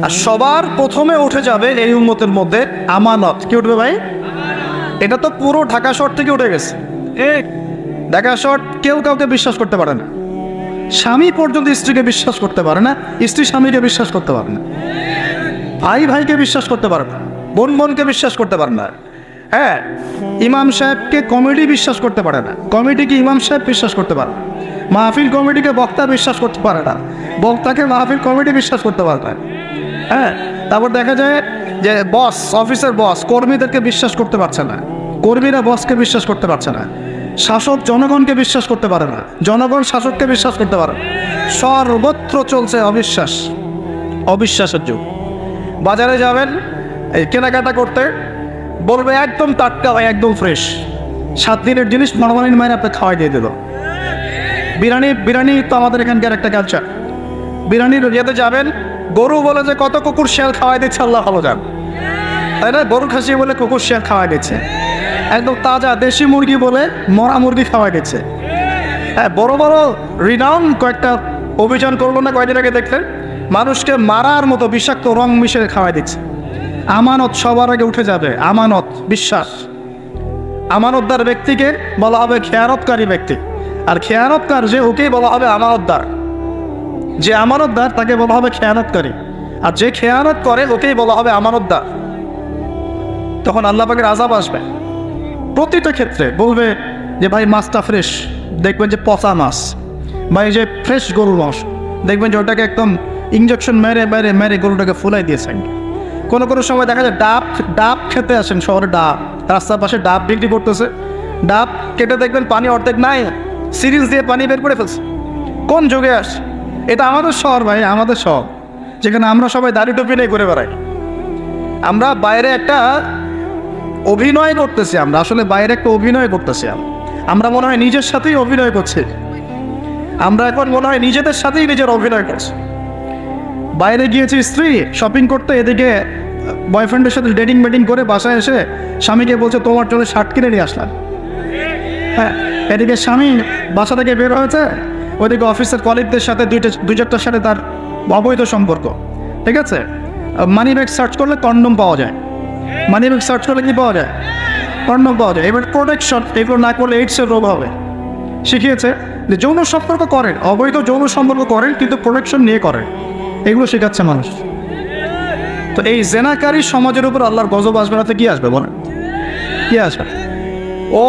আর সবার প্রথমে উঠে যাবে এই উম্মতের মধ্যে আমানত। কি উঠবে ভাই? এটা তো পুরো ঢাকা শহর থেকে উঠে গেছে। ঢাকা শহর কেউ কাউকে বিশ্বাস করতে পারে না। স্বামী পর্যন্ত স্ত্রীকে বিশ্বাস করতে পারে না, স্ত্রী স্বামীকে বিশ্বাস করতে পারে না, ভাই ভাইকে বিশ্বাস করতে পারে না, বোন বোনকে বিশ্বাস করতে পারে না। হ্যাঁ, ইমাম সাহেবকে কমিটি বিশ্বাস করতে পারে না, কমিটিকে ইমাম সাহেব বিশ্বাস করতে পারে না, মাহফিল কমিটিকে বক্তা বিশ্বাস করতে পারে না, বক্তাকে মাহফিল কমিটি বিশ্বাস করতে পারে না। হ্যাঁ, তারপর দেখা যায় যে বস, অফিসের বস কর্মীদেরকে বিশ্বাস করতে পারছে না, কর্মীরা বসকে বিশ্বাস করতে পারছে না, শাসক জনগণকে বিশ্বাস করতে পারে না, জনগণ শাসককে বিশ্বাস করতে পারে না। সর্বত্র চলছে অবিশ্বাস, অবিশ্বাসের যুগ। বাজারে যাবেন এই কেনাকাটা করতে, বলবে একদম টাটকা ভাই, একদম ফ্রেশ, 7 দিনের জিনিস নরমালিন মাইনে আপনি খাওয়াই দিয়ে দিল। বিরিয়ানি তো আমাদের এখানকার একটা কালচার। বিরিয়ানির ইয়েতে যাবেন, গরু বলে যে কত কুকুর শিয়াল খাওয়াই দিচ্ছে, আল্লাহ ভালো যান, তাই না? গরু খাসি বলে কুকুর শিয়াল খাওয়াই দিচ্ছে, একদম তাজা দেশি মুরগি বলে মরা মুরগি খাওয়াই দিচ্ছে। হ্যাঁ, বড় বড় রিনাউন কয়েকটা অভিযান করলো না কয়েকদিন আগে, দেখলেন মানুষকে মারার মতো বিষাক্ত রং মিশিয়ে খাওয়াই দিচ্ছে। আমানত সবার আগে উঠে যাবে, আমানত, বিশ্বাস। আমানতদার ব্যক্তিকে বলা হবে খেয়ানতকারী ব্যক্তি, আর খেয়ানতকার যে ওকেই বলা হবে আমানতদার। যে আমানতদার তাকে বলা হবে খেয়ানতকারী, আর যে খেয়ানত করে ওকেই বলা হবে আমানতদার। তখন আল্লাহ পাকের আযাব আসবে প্রতিটা ক্ষেত্রে। বলবে যে ভাই মাছটা ফ্রেশ, দেখবেন যে পচা মাছ, ভাই যে ফ্রেশ গরুর মাংস, দেখবেন যে ওটাকে একদম ইঞ্জেকশন মেরে মেরে মেরে গরুটাকে ফুলাই দিয়েছেন। কোনো কোনো সময় দেখা যায় ডাব খেতে আসেন শহরে, ডাব রাস্তার পাশে ডাব বিক্রি করতেছে, ডাব কেটে দেখবেন পানি অর্ধেক নাই, সিরিঞ্জ দিয়ে পানি বের করে ফেলছে। কোন যুগে আসে? এটা আমাদের শহর ভাই, আমাদের শহর, যেখানে আমরা সবাই দাড়ি টুপি নিয়ে ঘুরে বেড়াই। আমরা বাইরে একটা অভিনয় করতেছি, আমরা আসলে বাইরে একটা অভিনয় করতেছি। আমরা মনে হয় নিজের সাথেই অভিনয় করছি, আমরা এখন মনে হয় নিজেদের সাথেই নিজের অভিনয় করছি। বাইরে গিয়েছি স্ত্রী শপিং করতে, এদিকে বয়ফ্রেন্ডের সাথে ডেটিং মেটিং করে বাসায় এসে স্বামীকে বলছে তোমার জন্য শার্ট কিনে নিয়ে আসলাম। হ্যাঁ, এদিকে স্বামী বাসা থেকে বের হয়েছে, ওইদিকে অফিসের কলিগদের সাথে দুই চারটার সাথে তার অবৈধ সম্পর্ক। ঠিক আছে, মানি ব্যাগ সার্চ করলে কন্ডম পাওয়া যায়, মানি ব্যাগ সার্চ করলে কি পাওয়া যায়? কন্ডম পাওয়া যায়। এবার প্রোটেকশন, এগুলো না করলে এইডসের রোগ হবে। শিখিয়েছে যে যৌন সম্পর্ক করেন, অবৈধ যৌন সম্পর্ক করেন, কিন্তু প্রোটেকশন নিয়ে করেন, এগুলো শেখাচ্ছে মানুষ। তো এই জেনাকারী সমাজের উপর আল্লাহর গজব আসবে না তো কি আসবে বলেন? কি আসবে? ও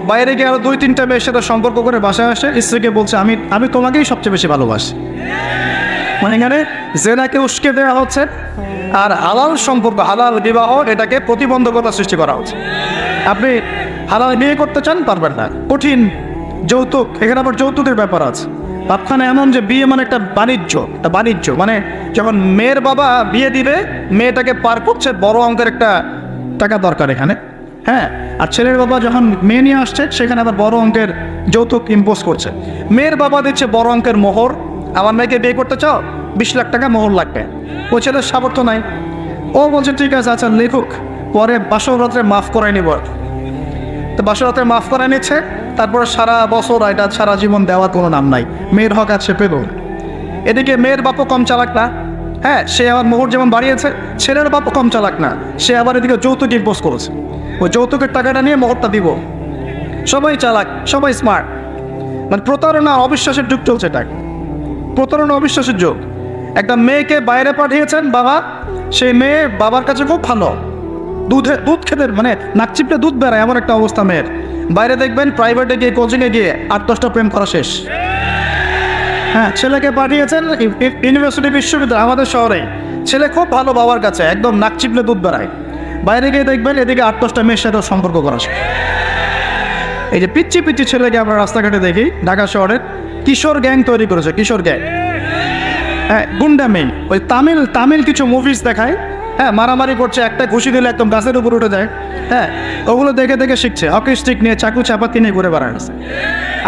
বাইরে গিয়ে আরো 2-3টা মেয়ের সাথে সম্পর্ক করে বাসায় আসে, স্ত্রীকে বলছে আমি তোমাকেই সবচেয়ে বেশি ভালোবাসি। মানে এখানে জেনাকে উস্কে দেওয়া হচ্ছে, আর হালাল সম্পর্ক, হালাল বিবাহ, এটাকে প্রতিবন্ধকতা সৃষ্টি করা হচ্ছে। আপনি হালাল বিয়ে করতে চান, পারবেন না, কঠিন। যৌতুক, এখানে আবার যৌতুকের ব্যাপার আছে। ভাবখানা এমন যে বিয়ে মানে একটা বাণিজ্য, মানে যখন মেয়ের বাবা বিয়ে দিবে, মেয়েটাকে পার করছে বড় অঙ্কের একটা টাকা দরকার এখানে। হ্যাঁ, আর ছেলের বাবা যখন মেয়ে নিয়ে আসছে, সেখানে আবার বড় অঙ্কের যৌতুক ইম্পোজ করছে। মেয়ের বাবা দিচ্ছে বড় অঙ্কের মোহর, আমার মেয়েকে বিয়ে করতে চাও, 20 লাখ টাকা মোহর লাগবে। ও ছেলের সামর্থ্য নাই, ও বলছে ঠিক আছে, আচ্ছা লিখুক, পরে বাসর রাত্রে মাফ করাই নিব। তো বাসর রাত্রে মাফ করাই নিচ্ছে, তারপরে সারা বছর, এটা সারা জীবন দেওয়ার কোনো নাম নাই, মেয়ের হক আছে পেল। এদিকে মেয়ের বাপও কম চালাক না, হ্যাঁ, সে আবার মোহর যেমন বাড়িয়েছে, ছেলের বাপও কম চালাক না, সে আবার এদিকে যৌতুক ইম্পোজ করেছে। ওই যৌতুকের টাকাটা নিয়ে মোহরটা দিব। সবাই চালাক, সবাই স্মার্ট। মানে প্রতারণা, অবিশ্বাসের যুগ চলছে, এটা প্রতারণা, অবিশ্বাসের যুগ। একটা মেয়েকে বাইরে পাঠিয়েছেন বাবা, সেই মেয়ে বাবার কাছে খুব ভালো, দুধ খেতে মানে নাক চিপলে দুধ বেড়ায়, এমন একটা অবস্থা মেয়ের। বাইরে দেখবেন প্রাইভেটে গিয়ে, কোচিংয়ে গিয়ে 8-10টা প্রেম করা শেষ। হ্যাঁ, ছেলেকে পাঠিয়েছেন ইউনিভার্সিটি, বিশ্ববিদ্যালয়, আমাদের শহরে, ছেলে খুব ভালো বাবার কাছে, একদম নাক চিপলে দুধ বেড়ায়। বাইরে গিয়ে দেখবেন এদিকে 8-10টা মেয়ের সাথে সম্পর্ক করা শেষ। এই যে পিচ্ছি ছেলেকে আমরা রাস্তাঘাটে দেখি, ঢাকা শহরের কিশোর গ্যাং তৈরি করেছে, কিশোর গ্যাং। হ্যাঁ, গুন্ডা মেয়ে, ওই তামিল কিছু মুভিজ দেখায়, হ্যাঁ, মারামারি করছে, একটা ঘুষি দিলে একদম গাছের উপর উঠে যায়। হ্যাঁ, ওগুলো দেখে শিখছে, হকি স্টিক নিয়ে, চাকু চাপাতি নিয়ে ঘুরে বেড়াচ্ছে।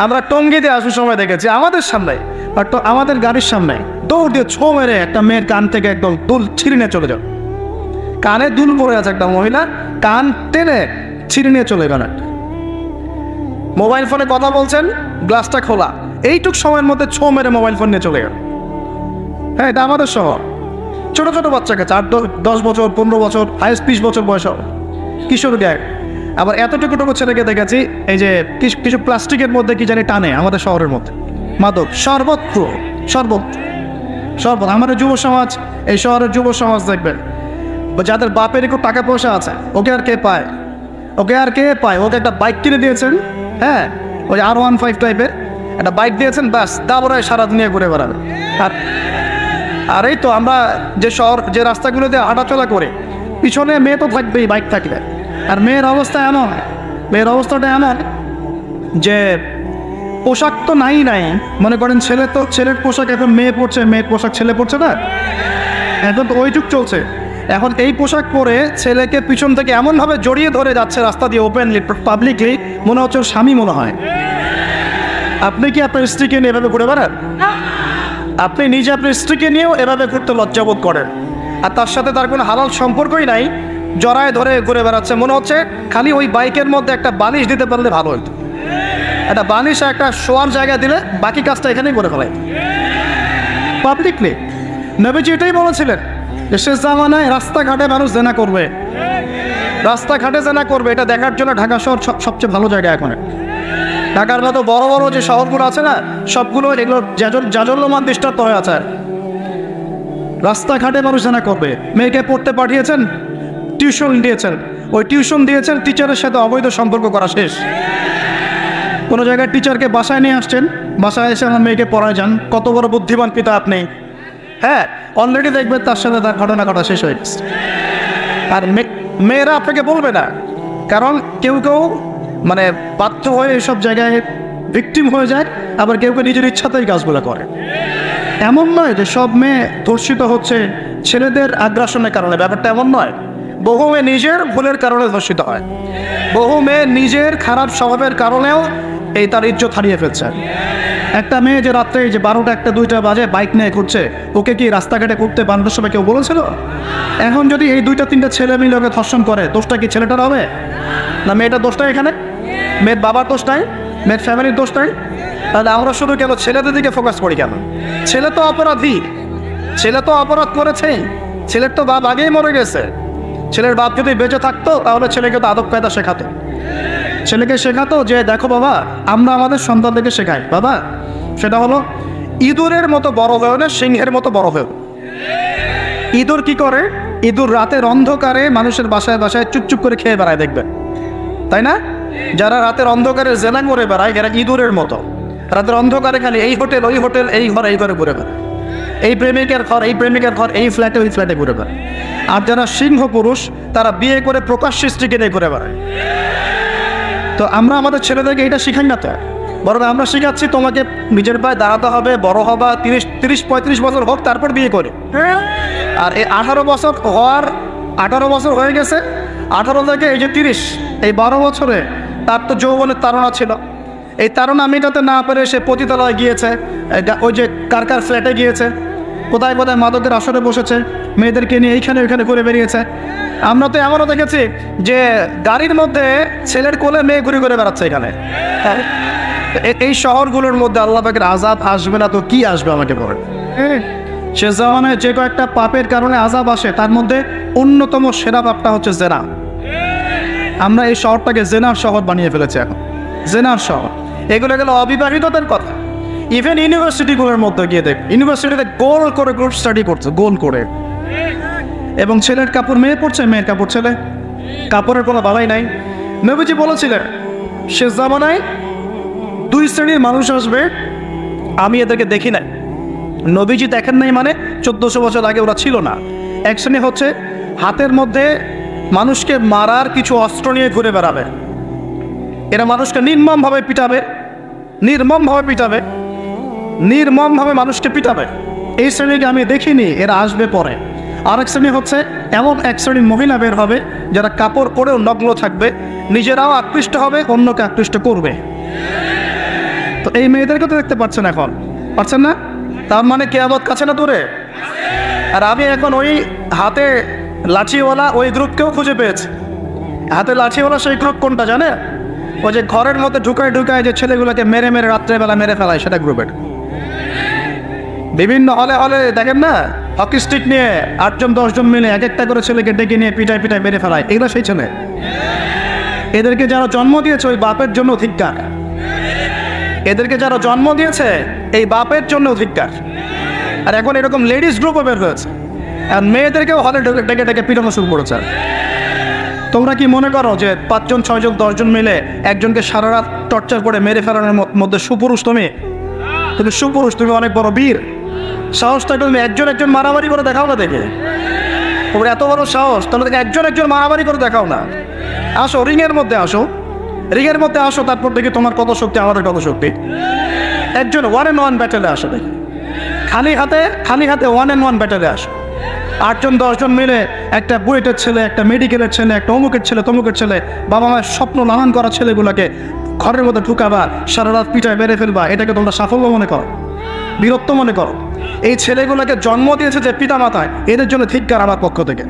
আমরা টঙ্গি দিয়ে আসার সময় দেখেছি আমাদের সামনে, বাট আমাদের গাড়ির সামনে দৌড় দিয়ে ছো মেরে একটা মেয়ের কান থেকে একদম দুল ছিঁড়ে নিয়ে চলে যাও। কানে দুল পড়ে আছে একটা মহিলা, কান টেনে ছিঁড়ে নিয়ে চলে গেল। মোবাইল ফোনে কথা বলছেন, গ্লাসটা খোলা, এইটুক সময়ের মধ্যে ছো মেরে মোবাইল ফোন নিয়ে চলে গেল। হ্যাঁ, এটা আমাদের শহর। ছোটো ছোটো বাচ্চাকে 10 বছর 15 বছর হাইস্ট 20 বছর বয়স, কিশোর গ্যাং। আবার এতটুকু টুকু ছেলেকে দেখেছি এই যে কিছু প্লাস্টিকের মধ্যে কি জানি টানে আমাদের শহরের মধ্যে, মাদক সর্বত্র সর্বত্র। আমাদের যুব সমাজ, এই শহরের যুব সমাজ দেখবেন যাদের বাপের একটু টাকা পয়সা আছে, ওকে আর কে পায়? ওকে একটা বাইক কিনে দিয়েছেন, হ্যাঁ, ওই R15 টাইপের একটা বাইক দিয়েছেন, ব্যাস দাবরায় সারা দুনিয়া ঘুরে বেড়াবে। আর এই তো আমরা যে রাস্তাগুলোতে হাঁটাচলা করে, পিছনে মেয়ে তো থাকবেই বাইক থাকলে। আর মেয়ের অবস্থাটা এমন যে পোশাক তো নাই, মনে করেন ছেলের পোশাক এখন মেয়ে পরছে, মেয়ের পোশাক ছেলে পরছে না, এখন তো ওই যুগ চলছে। এখন এই পোশাক পরে ছেলেকে পিছন থেকে এমনভাবে জড়িয়ে ধরে যাচ্ছে রাস্তা দিয়ে ওপেনলি পাবলিকলি, মনে হচ্ছে ওর স্বামী মনে হয়। আপনি কি আপনার স্ত্রীকে নিয়ে এভাবে ঘুরে বেড়ান? আপনি নিজে আপনার স্ত্রীকে নিয়েও এভাবে ঘুরতে লজ্জাবোধ করেন, আর তার সাথে তার কোনো হালাল সম্পর্কই নাই, জড়ায় ধরে ঘুরে বেড়াচ্ছে। মনে হচ্ছে খালি ওই বাইকের মধ্যে একটা বালিশ দিতে পারলে ভালো হতো, একটা বালিশ একটা শোয়ার জায়গা দিলে বাকি কাজটা এখানেই করে ফেলায় পাবলিকলি। নবীজি এটাই বলেছিলেন যে শেষ জামানায় রাস্তাঘাটে মানুষ জেনা করবে, এটা দেখার জন্য ঢাকা শহর সবচেয়ে ভালো জায়গা। এখন ঢাকার মতো বড় বড় যে শহরগুলো আছে না, সবগুলো এগুলো জাজল্যমান দৃষ্টান্ত হয়ে আছে। রাস্তাঘাটে মানুষ জেনা করবে। মেয়েকে পড়তে পাঠিয়েছেন, টিউশন দিয়েছেন, টিচারের সাথে অবৈধ সম্পর্ক করা শেষ। কোনো জায়গায় টিচারকে বাসায় নিয়ে আসছেন, বাসায় এসে আমার মেয়েকে পড়ায় যান, কত বড় বুদ্ধিমান পিতা আপনি। হ্যাঁ, অলরেডি দেখবেন তার সাথে তার ঘটনা ঘটা শেষ হয়ে গেছে। আর মেয়েরা আপনাকে বলবে না, কারণ কেউ মানে বাধ্য হয়ে এসব জায়গায় ভিকটিম হয়ে যায়, আবার কেউ নিজের ইচ্ছাতেই কাজগুলো করে। এমন নয় যে সব মেয়ে ধর্ষিত হচ্ছে ছেলেদের আগ্রাসনের কারণে, ব্যাপারটা এমন নয়। বহু মেয়ে নিজের ভুলের কারণে ধর্ষিত হয়, বহু মেয়ে নিজের খারাপ স্বভাবের কারণেও তার ইজ্জত হারিয়ে ফেলছে। একটা মেয়ে যে রাত্রে যে 12টা 1টা 2টা বাজে বাইক নিয়ে ঘুরছে, ওকে কি রাস্তাঘাটে ঘুরতে বান্ধবের সময় কেউ বলেছিল? এখন যদি এই 2টা 3টা ছেলে মিলে ওকে ধর্ষণ করে, দোষটা কি ছেলেটার হবে না মেয়েটার দোষটা? এখানে মেয়ের বাবার দোষ নাই, মেয়ের ফ্যামিলির দোষ নাই। তাহলে আমরা শুধু কেন ছেলেদের দিকে ফোকাস করি কেন? ছেলে তো অপরাধী, ছেলে তো অপরাধ করেছে, ছেলের তো বাপ আগেই মরে গেছে। ছেলের বাপ যদি বেঁচে থাকতো তাহলে ছেলেকে তো আদব কায়দা শেখাতো যে দেখো বাবা, আমরা আমাদের সন্তানদেরকে শেখাই বাবা, সেটা হলো ইঁদুরের মতো বড় হয়েও না, সিংহের মতো বড় হয়েও। ইঁদুর কি করে? ইঁদুর রাতের অন্ধকারে মানুষের বাসায় চুপচুপ করে খেয়ে বেড়ায়, দেখবেন তাই না? যারা রাতের অন্ধকারে জেনা করে বেড়ায়, এরা ইঁদুরের মতো রাতের অন্ধকারে খালি এই হোটেল ওই হোটেল, এই ঘরে ঘুরে বেড়ায়, এই প্রেমিকের ঘর, এই ফ্ল্যাটে ওই ফ্ল্যাটে ঘুরে বেড়ায়। আর যারা সিংহ পুরুষ, তারা বিয়ে করে প্রকাশ্যে স্ত্রীকে নিয়ে ঘুরে বেড়ায়। তো আমরা আমাদের ছেলেদেরকে এটা শিখাই না, তো বরং আমরা শিখাচ্ছি তোমাকে নিজের পায়ে দাঁড়াতে হবে, বড় হবা, 30-35 বছর হোক তারপর বিয়ে করে। আর এই 18 বছর হয়ে গেছে, 18 থেকে এই যে 30, এই 12 বছরে তার তো যৌবনের তাড়না ছিল। এই তাড়না মেটাতে না পেরে সে পতিতালয়ে গিয়েছে, ওই যে কার ফ্ল্যাটে গিয়েছে, কোথায় মাদকের আসরে বসেছে, মেয়েদেরকে নিয়ে এইখানে ওইখানে ঘুরে বেরিয়েছে। আমরা তো এমনও দেখেছি যে গাড়ির মধ্যে ছেলের কোলে মেয়ে ঘুরে বেড়াচ্ছে এখানে। এই শহরগুলোর মধ্যে আল্লাহ পাকের আযাব আসবে না তো কি আসবে আমাকে বলেন? সে জামানায় যে কয়েকটা পাপের কারণে আযাব আসে, তার মধ্যে অন্যতম সেরা পাপটা হচ্ছে জেনা। আমরা এই শহরটাকে জেনার শহর বানিয়ে ফেলেছি। এখন জেনার শহর, এগুলো গেল অবিবাহিতদের কথা। ইভেন ইউনিভার্সিটিগুলোর মধ্যে গিয়ে দেখ, ইউনিভার্সিটিতে গোল করে গ্রুপ স্টাডি করছে, গোল করে, এবং ছেলের কাপড় মেয়ে পড়ছে, মেয়ের কাপড় ছেলে, কাপড়ের কোনো বালাই নাই। নবীজি বলেছিলেন শেষ জামানায় 2 শ্রেণীর মানুষ আসবে, আমি এদেরকে দেখি নাই। নবীজি দেখেন নাই মানে 1400 বছর আগে ওরা ছিল না। এক শ্রেণী হচ্ছে হাতের মধ্যে মানুষকে মারার কিছু অস্ত্র নিয়ে ঘুরে বেড়াবে, এরা মানুষকে নির্মমভাবে মানুষকে পিটাবে। এই শ্রেণীকে আমি দেখিনি, এরা আসবে পরে। আরেক শ্রেণী হচ্ছে এমন এক শ্রেণীর মহিলা বের হবে, যারা কাপড় পরেও নগ্ন থাকবে, নিজেরাও আকৃষ্ট হবে, অন্যকে আকৃষ্ট করবে। তো এই মেয়েদেরকে তো দেখতে পাচ্ছেন, এখন পাচ্ছেন না? তার মানে কিয়ামত কাছে না দূরে। আর আমি এখন ওই হাতে লাঠিওয়ালা ওই গ্রুপকেও খুঁজে পেয়েছি। হাতে লাঠিওয়ালা সেই গ্রুপ কোনটা জানে? ওই যে ঘরের মধ্যে ঢুকায় যে ছেলেগুলোকে মেরে রাত্রেবেলা মেরে ফেলায়, সেটা গ্রুপের। বিভিন্ন হলে হলে দেখেন না, হকি স্টিক নিয়ে 8-10 জন মিলে এক একটা করে ছেলেকে ডেকে নিয়ে পিটায় পিটায় মেরে ফেলায়, এগুলো সেই ছেলে। এদেরকে যারা জন্ম দিয়েছে ওই বাপের জন্য ধিক্কার। এদেরকে যারা জন্ম দিয়েছে এই বাপের জন্য ধিক্কার। আর এখন এরকম লেডিস গ্রুপও বের হয়েছে, আর মেয়েদেরকেও হলে ডেকে ডেকে পিটানো শুরু করেছে। তোমরা কি মনে করো যে 5 জন 6 জন 10 জন মিলে একজনকে সারা রাত টর্চার করে মেরে ফেলানোর মধ্যে সুপুরুষ তুমি? তুমি সুপুরুষ, তুমি অনেক বড় বীর। সাহসটা তুমি একজন মারামারি করে দেখাও না, দেখে তোমার এত বড় সাহস, তাহলে একজন মারামারি করে দেখাও না। আসো রিংয়ের মধ্যে আসো, রিংয়ের মধ্যে আসো, তারপর দেখি তোমার কত শক্তি, আমাদের কত শক্তি। একজন 1-on-1 ব্যাটেলে আসো, দেখি খালি হাতে 1-on-1 ব্যাটেলে আসো। 8 জন 10 জন মিলে একটা বুয়েটের ছেলে, একটা মেডিকেলের ছেলে, একটা অমুকের ছেলে, তমুকের ছেলে, বাবা মায়ের স্বপ্ন লালন করা ছেলেগুলোকে ঘরের মধ্যে ঢুকাবা, সারা রাত পিটায় মেরে ফেলবা, এটাকে তোমরা সাফল্য মনে করো, বীরত্ব মনে করো? এই ছেলেগুলোকে জন্ম দিয়েছে যে পিতা মাতায়, এদের জন্য ধিক্কার আমার পক্ষ থেকে।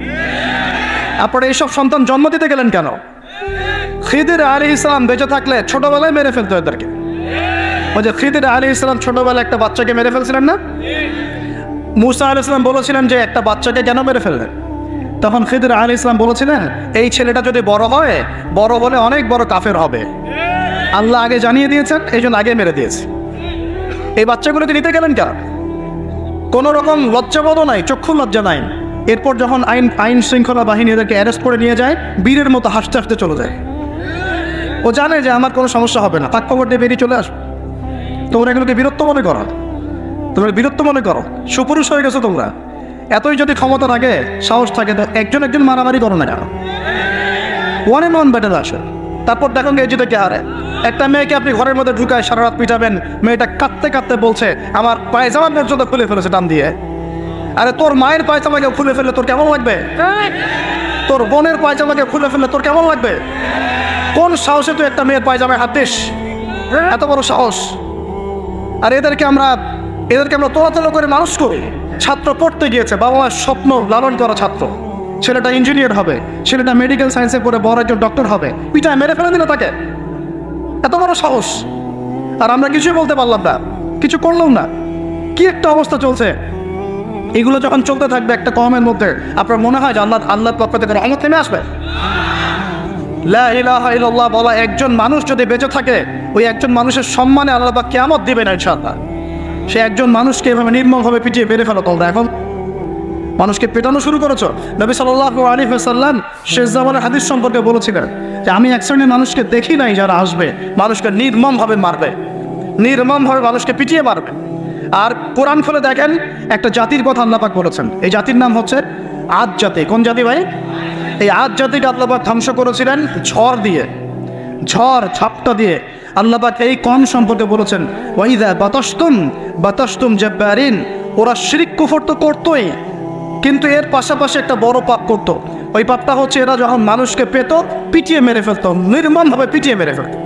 আপনারা এইসব সন্তান জন্ম দিতে গেলেন কেন? খিদির আলাইহিস সালাম বেঁচে থাকলে ছোটবেলায় মেরে ফেলতো এদেরকে। ওই যে খিদির আলাইহিস সালাম ছোটবেলায় একটা বাচ্চাকে মেরে ফেলছিলেন না? মুসা আলাইহিস সালাম বলেছিলেন যে একটা বাচ্চাকে কেন মেরে ফেললেন? তখন খিদির আলাইহিস সালাম বলেছিলেন, এই ছেলেটা যদি বড় হয়, বড় বলে অনেক বড় কাফের হবে। আল্লাহ আগে জানিয়ে দিয়েছেন, এই জন্য আগে মেরে দিয়েছে। এই বাচ্চাগুলোকে নিতে গেলেন কেন? কোনো রকম লজ্জাবোধও নাই, চক্ষু লজ্জা নাই। এরপর যখন আইন শৃঙ্খলা বাহিনী এদেরকে অ্যারেস্ট করে নিয়ে যায়, বীরের মতো হাসতে হাসতে চলে যায়। ও জানে যে আমার কোনো সমস্যা হবে না, পাক খবর দিয়ে বেরিয়ে চলে আসো। তোমরা এগুলোকে বীরত্ব মনে করো, তোমরা বীরত্ব মনে করো, সুপুরুষ হয়ে গেছো তোমরা। এতই যদি ক্ষমতা থাকে, সাহস থাকে, তো একজন মারামারি করো না কেন? 1-on-1 ব্যাটেল আসে, তারপর দেখো কে জিতে কে হারে। একটা মেয়েকে আপনি ঘরের মধ্যে ঢুকায় সারা রাত পিটাবেন, মেয়েটা কাঁদতে কাঁদতে বলছে আমার পায়জামা পর্যন্ত খুলে ফেলেছে টান দিয়ে। আরে তোর মায়ের পায়জামাকে খুলে ফেললে তোর কেমন লাগবে? তোর বোনের পায়জামাকে খুলে ফেললে তোর কেমন লাগবে? কোন সাহসে তুই একটা মেয়ের পায়জামায় হাত দিস? এত বড় সাহস! আর এদেরকে আমরা তোলাতলা করে মানুষ করি। ছাত্র পড়তে গিয়েছে, বাবা মার স্বপ্ন লালন করা ছাত্র, ছেলেটা ইঞ্জিনিয়ার হবে, ছেলেটা মেডিকেল সায়েন্সে পড়ে বড় একজন ডক্টর হবে, পিটায় মেরে ফেলে দিল তাকে। এত বড় সাহস! আর আমরা কিছুই বলতে পারলাম না, কিছু করলাম না। কি একটা অবস্থা চলছে! এগুলো যখন চলতে থাকবে একটা কওমের মধ্যে, আপনার মনে হয় যে আল্লাহর পক্ষ থেকে রহমত নেমে আসবে? লা ইলাহা ইল্লাল্লাহ বলা একজন মানুষ যদি বেঁচে থাকে, ওই একজন মানুষের সম্মানে আল্লাহ পাক কিয়ামত দিবেন ইনশাআল্লাহ। সে একজন মানুষকে এভাবে নির্মমভাবে পিটিয়ে মেরে ফেলো তোমরা। এখন মানুষকে পেটানো শুরু করেছো। নবী সাল্লাল্লাহু আলাইহি ওয়াসাল্লাম শেষ জামানের হাদিস সম্পর্কে বলেছিলেন যে আমি এক শ্রেণীর মানুষকে দেখি নাই যারা আসবে মানুষকে নির্মমভাবে মারবে, নির্মমভাবে মানুষকে পিটিয়ে মারবে। আর কোরআন খুলে দেখেন, একটা জাতির কথা আল্লাহ পাক বলেছেন, এই জাতির নাম হচ্ছে আদ জাতি। কোন জাতি ভাই? এই আদ জাতিকে আল্লাহ পাক ধ্বংস করেছিলেন ঝড় দিয়ে, ঝড় ঝাপটা দিয়ে। আল্লাহ পাক এই কওম সম্পর্কে বলেছেন ওয়াইদা বাতাসতুম জাব্বারিন, ওরা শিরক কুফর তো করতোই, কিন্তু এর পাশাপাশি একটা বড় পাপ করত। ওই পাপটা হচ্ছে এরা যখন মানুষকে পেত পিটিয়ে মেরে ফেলতো, নির্মমভাবে পিটিয়ে মেরে ফেলতো।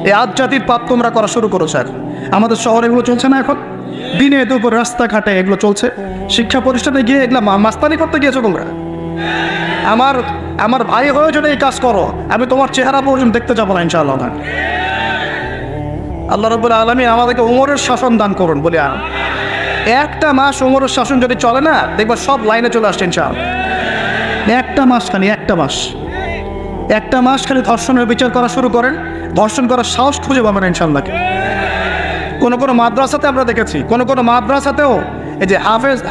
এই আদ জাতির পাপ তোমরা করা শুরু করেছো। আর আমাদের শহরে এগুলো চলছে না? এখন দিনে দুপুর রাস্তাঘাটে এগুলো চলছে। শিক্ষা প্রতিষ্ঠানে গিয়ে এগুলো মাস্তানি করতে গিয়েছো তোমরা। আমার ভাই হয়ে যদি এই কাজ করো, আমি তোমার চেহারা পর্যন্ত দেখতে যাবো না ইনশাআল্লাহ। আল্লাহ রাব্বুল আলামিন আমাদেরকে উমরের শাসন দান করুন বলি। একটা মাস উমরের শাসন যদি চলে না, দেখবা সব লাইনে চলে আসছে ইনশাআল্লাহ। একটা মাস খালি ধর্ষণের বিচার করা শুরু করেন, ধর্ষণ করার সাহস খুঁজে পাবেন ইনশাআল্লাহ। কোনো মাদ্রাসাতে আমরা দেখেছি, কোনো মাদ্রাসাতেও এই যে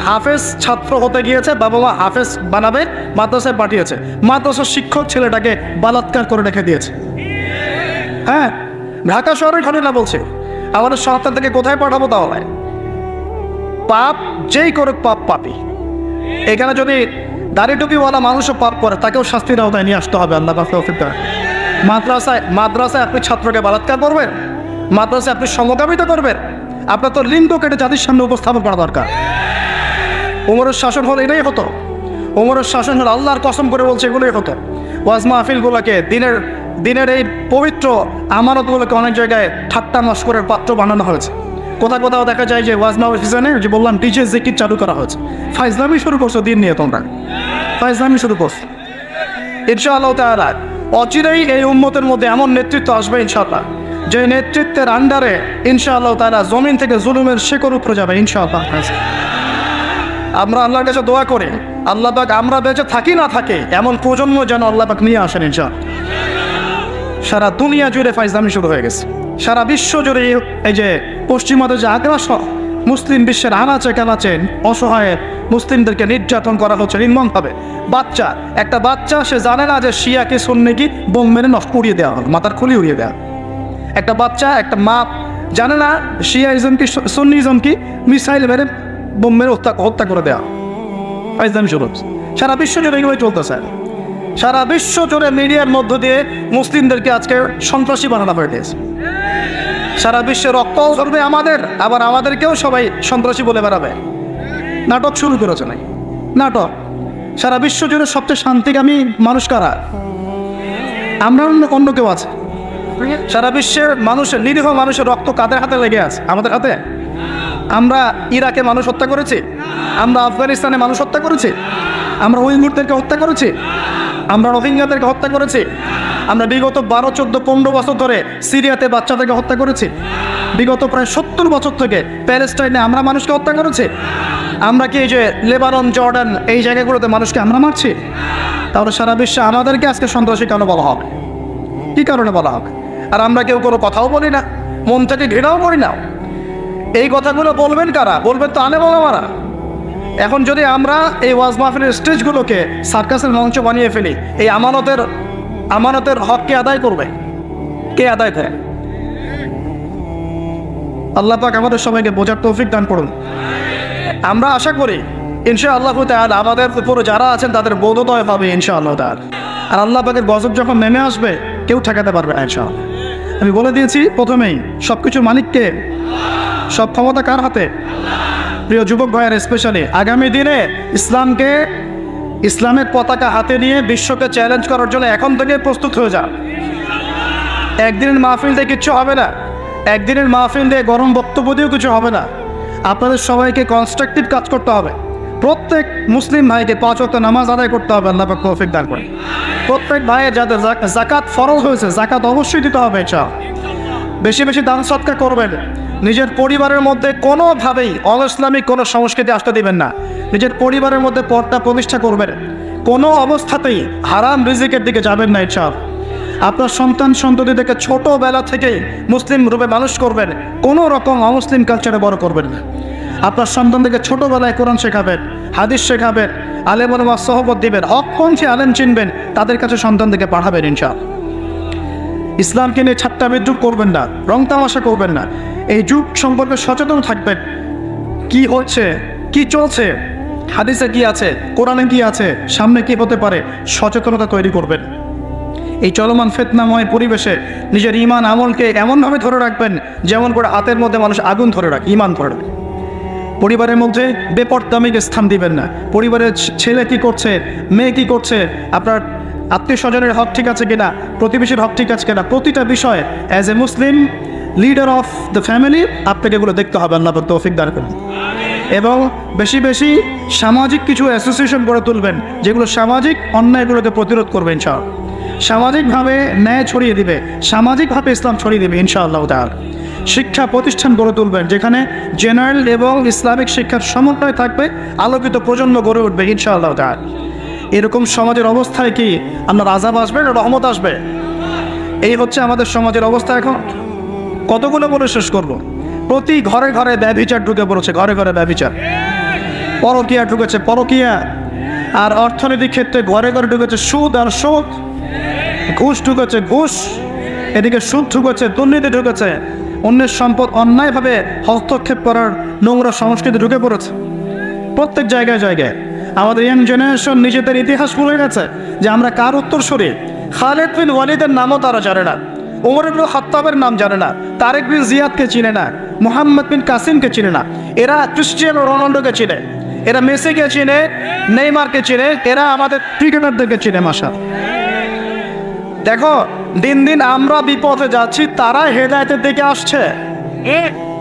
হাফেজ ছাত্র হতে গিয়েছে, বাবা মা হাফেজ বানাবে, মাদ্রাসায় পাঠিয়েছে, মাদ্রাসার শিক্ষক ছেলেটাকে বালাৎকার করে রেখে দিয়েছে। হ্যাঁ, ঢাকা শহরের ঘটনা বলছে। আমাদের সন্তান থেকে কোথায় পাঠাবো তাহলে? পাপ যেই করুক পাপী। এখানে যদি দাড়ি টুপিওয়ালা মানুষও পাপ করে, তাকেও শাস্তির আওতায় নিয়ে আসতে হবে আল্লাহ পাক তৌফিক দেন। মাদ্রাসায় আপনি ছাত্রকে বালাৎকার করবেন, মাদ্রাসায় আপনি সমকামিতা করবেন, আপনার তো লিঙ্গ কেটে জাতির সামনে উপস্থাপন করা দরকার। ওমরের শাসন হলে এটাই হতো। ওমরের শাসন হলে আল্লাহর কসম করে বলছে এগুলোই হতো। ওয়াজ মাহফিলগুলোকে, দিনের এই পবিত্র আমানতগুলোকে অনেক জায়গায় ঠাট্টা মশকরের পাত্র বানানো হয়েছে। কোথাও দেখা যায় যে ওয়াজ মাহফিল সিজনে যে বললাম ডিজে জিকির চালু করা হয়েছে। ফাইজলামি শুরু করছো দিন নিয়ে, তোমরা ফাইজলামি শুরু করছো। ইনশাআল্লাহ তাআলা অচিরেই এই উম্মতের মধ্যে এমন নেতৃত্ব আসবে ইনশাআল্লাহ, যে নেতৃত্বের আন্ডারে ইনশাআল্লাহ তাআলা জমিন থেকে জুলুমের শেকড় উপরে যাবে ইনশাআল্লাহ। আমরা আল্লাহর কাছে দোয়া করি, আল্লাহ পাক আমরা বেঁচে থাকি না থাকে এমন প্রজন্ম যেন আল্লাহ পাক নিয়ে আসেন ইনশাআল্লাহ। সারা দুনিয়া জুড়ে ফাইজলামি শুরু হয়ে গেছে, সারা বিশ্ব জুড়ে এই যে পশ্চিমাদের যে আগ্রাসন, মুসলিম বিশ্বের আনাচে কানাচে অসহায় মুসলিমদেরকে নির্যাতন করা হচ্ছে নির্মমভাবে। একটা বাচ্চা সে জানে না যে শিয়া কি সুন্নি কি, বোম মেরে নষ্ট উড়িয়ে দেওয়া হবে, মাথার খুলি উড়িয়ে দেওয়া। একটা বাচ্চা, একটা মা জানে না শিয়াইজম কি সুন্নিজম কি, মিসাইল মেরে বোম মেরে হত্যা করে দেওয়া। ফাইজলামি শুরু হচ্ছে সারা বিশ্ব জুড়ে, এগুলোই চলতেছে। সারা বিশ্ব জুড়ে মিডিয়ার মধ্য দিয়ে মুসলিমদেরকে আজকে সন্ত্রাসী বানানো হয়ে গেছে। সারা বিশ্বে রক্তও ঝরবে আমাদের, আবার আমাদেরকেও সবাই সন্ত্রাসী বলে বেড়াবে। নাটক শুরু করেছে নাই নাটক। সারা বিশ্ব জুড়ে সবচেয়ে শান্তিকামী মানুষ কারা? আমরা অন্য কেউ আছে? সারা বিশ্বের মানুষের, নিরীহ মানুষের রক্ত কাদের হাতে লেগে আছে? আমাদের হাতে। আমরা ইরাকে মানুষ হত্যা করেছি, আমরা আফগানিস্তানে মানুষ হত্যা করেছি, আমরা উইঘুরদেরকে হত্যা করেছি, আমরা রোহিঙ্গাদেরকে হত্যা করেছি, আমরা বিগত 12, 14, 15 বছর ধরে সিরিয়াতে বাচ্চাদেরকে হত্যা করেছি, বিগত প্রায় 70 বছর থেকে প্যালেস্টাইনে আমরা মানুষকে হত্যা করেছি। আমরা কি এই যে লেবানন, জর্ডান এই জায়গাগুলোতে মানুষকে আমরা মারছি? তাহলে সারা বিশ্বে আমাদেরকে আজকে সন্ত্রাসী কেন বলা হবে? কী কারণে বলা হবে? আর আমরা কেউ কোনো কথাও বলি না, মন থেকে ঘৃণাও করি না। এই কথাগুলো বলবেন কারা? বলবেন তো আনে বলা। এখন যদি আমরা এই ওয়াজ মাহফিলের স্টেজগুলোকে সার্কাসের মঞ্চ বানিয়ে ফেলি, এই আমানতের হক কে আদায় করবে? কে আদায় করে? আল্লাহ পাক আমাদের সবাইকে বোঝার তৌফিক দান করুন। আমরা আশা করি ইনশাআল্লাহ তাআলা আমাদের উপরে যারা আছেন তাদের বোধোদয় হবে ইনশাআল্লাহ তাআলা। আর আল্লাহ পাকের গজব যখন নেমে আসবে কেউ ঠেকাতে পারবে না ইনশাআল্লাহ। আমি বলে দিয়েছি প্রথমেই, সব কিছুর মালিককে, সব ক্ষমতা কার হাতে? প্রিয় যুবক ভাইয়ের স্পেশালি আগামী দিনে ইসলামের পতাকা হাতে নিয়ে বিশ্বকে চ্যালেঞ্জ করার জন্য এখন থেকে প্রস্তুত হয়ে যান। একদিনের মাহফিল দিয়ে কিচ্ছু হবে না, একদিনের মাহফিল দিয়ে গরম বক্তব্য দিয়েও কিছু হবে না। আপনাদের সবাইকে কনস্ট্রাকটিভ কাজ করতে হবে। প্রত্যেক মুসলিম ভাইকে 5 ওয়াক্ত নামাজ আদায় করতে হবে, আল্লাহ পাক তৌফিক দান করেন। প্রত্যেক ভাইয়ের যাদের যাকাত ফরজ হয়েছে, যাকাত অবশ্যই দিতে হবে। বেশি বেশি দান সৎকার করবেন। নিজের পরিবারের মধ্যে কোনোভাবেই অনইসলামিক কোনো সংস্কৃতি আসতে দিবেন না। নিজের পরিবারের মধ্যে পর্দা প্রতিষ্ঠা করবেন। কোনো অবস্থাতেই হারাম রিজিকের দিকে যাবেন না ইনশাআল্লাহ। আপনার সন্তান সন্ততিদেরকে ছোটোবেলা থেকেই মুসলিম রূপে মানুষ করবেন, কোনো রকম অমুসলিম কালচারে বড় করবেন না। আপনার সন্তানদেরকে ছোটোবেলায় কোরআন শেখাবেন, হাদিস শেখাবেন, আলেম ওলামা সহবত দিবেন, হকপন্থী আলেম চিনবেন, তাদের কাছে সন্তানদেরকে পাঠাবেন ইনশাআল্লাহ। ইসলামকে নিয়ে ঠাট্টা বিদ্রুপ করবেন না, রং তামাশা করবেন না। এই যুগ সম্পর্কে সচেতন থাকবেন। কি হচ্ছে, কি চলছে, হাদিসে কি আছে, কোরআনে কি আছে, সামনে কি হতে পারে, সচেতনতা তৈরি করবেন। এই চলমান ফিতনাময় পরিবেশে নিজের ঈমান আমলকে এমনভাবে ধরে রাখবেন যেমন করে হাতের মধ্যে মানুষ আগুন ধরে রাখে, ঈমান ধরে রাখে। পরিবারের মধ্যে বেপরদামিকে স্থান দিবেন না। পরিবারের ছেলে কি করছে, মেয়ে কি করছে, আপনার আত্মীয় স্বজনের হক ঠিক আছে কিনা, প্রতিবেশীর হক ঠিক আছে কিনা, প্রতিটা বিষয়ে as a Muslim leader of the family আপনাকে এগুলো দেখতে হবে, আল্লাহ পাক তৌফিক দান করুন। এবং বেশি বেশি সামাজিক কিছু অ্যাসোসিয়েশন গড়ে তুলবেন যেগুলো সামাজিক অন্যায়গুলোকে প্রতিরোধ করবে ইনশাআল্লাহ। সামাজিকভাবে ন্যায় ছড়িয়ে দিবে, সামাজিকভাবে ইসলাম ছড়িয়ে দেবে ইনশাআল্লাহ তাআলা। শিক্ষা প্রতিষ্ঠান গড়ে তুলবেন যেখানে জেনারেল এবং ইসলামিক শিক্ষার সমন্বয় থাকবে, আলোকিত প্রজন্ম গড়ে উঠবে ইনশাআল্লাহ তাআলা। এরকম সমাজের অবস্থায় কি আল্লাহর আযাব আসবে না রহমত আসবে? এই হচ্ছে আমাদের সমাজের অবস্থা। এখন কতগুলো বলে শেষ করব। প্রতি ঘরে ঘরে ব্যভিচার ঢুকে পড়েছে, ঘরে ঘরে ব্যভিচার, পরকীয়া ঢুকেছে, পরকীয়া। আর অর্থনৈতিক ক্ষেত্রে ঘরে ঘরে ঢুকেছে সুদ আর সুদ, ঘুষ ঢুকেছে ঘুষ, এদিকে সুদ ঢুকেছে, দুর্নীতি ঢুকেছে, অন্যের সম্পদ অন্যায়ভাবে হস্তক্ষেপ করার নোংরা সংস্কৃতি ঢুকে পড়েছে প্রত্যেক জায়গায় জায়গায়। আমাদের ইয়াং জেনারেশন নিজেদের ইতিহাস ভুলে গেছে যে আমরা কার উত্তরসূরি। খালিদ বিন ওয়ালিদের নামও তারা জানে না, ওমর ইবনে খাত্তাবের নাম জানে না, তারেক বিন জিয়াদকে চিনে না, মুহাম্মদ বিন কাসিমকে চিনে না। এরা ক্রিস্টিয়ানো রোনাল্ডোকে চিনে, এরা মেসিকে চিনে, নেইমারকে চিনে, এরা আমাদের ক্রিকেটারদেরকে চিনে। মাশাআল্লাহ, দেখো দিন দিন আমরা বিপদে যাচ্ছি, তারা হেদায়েতের দিকে আসছে।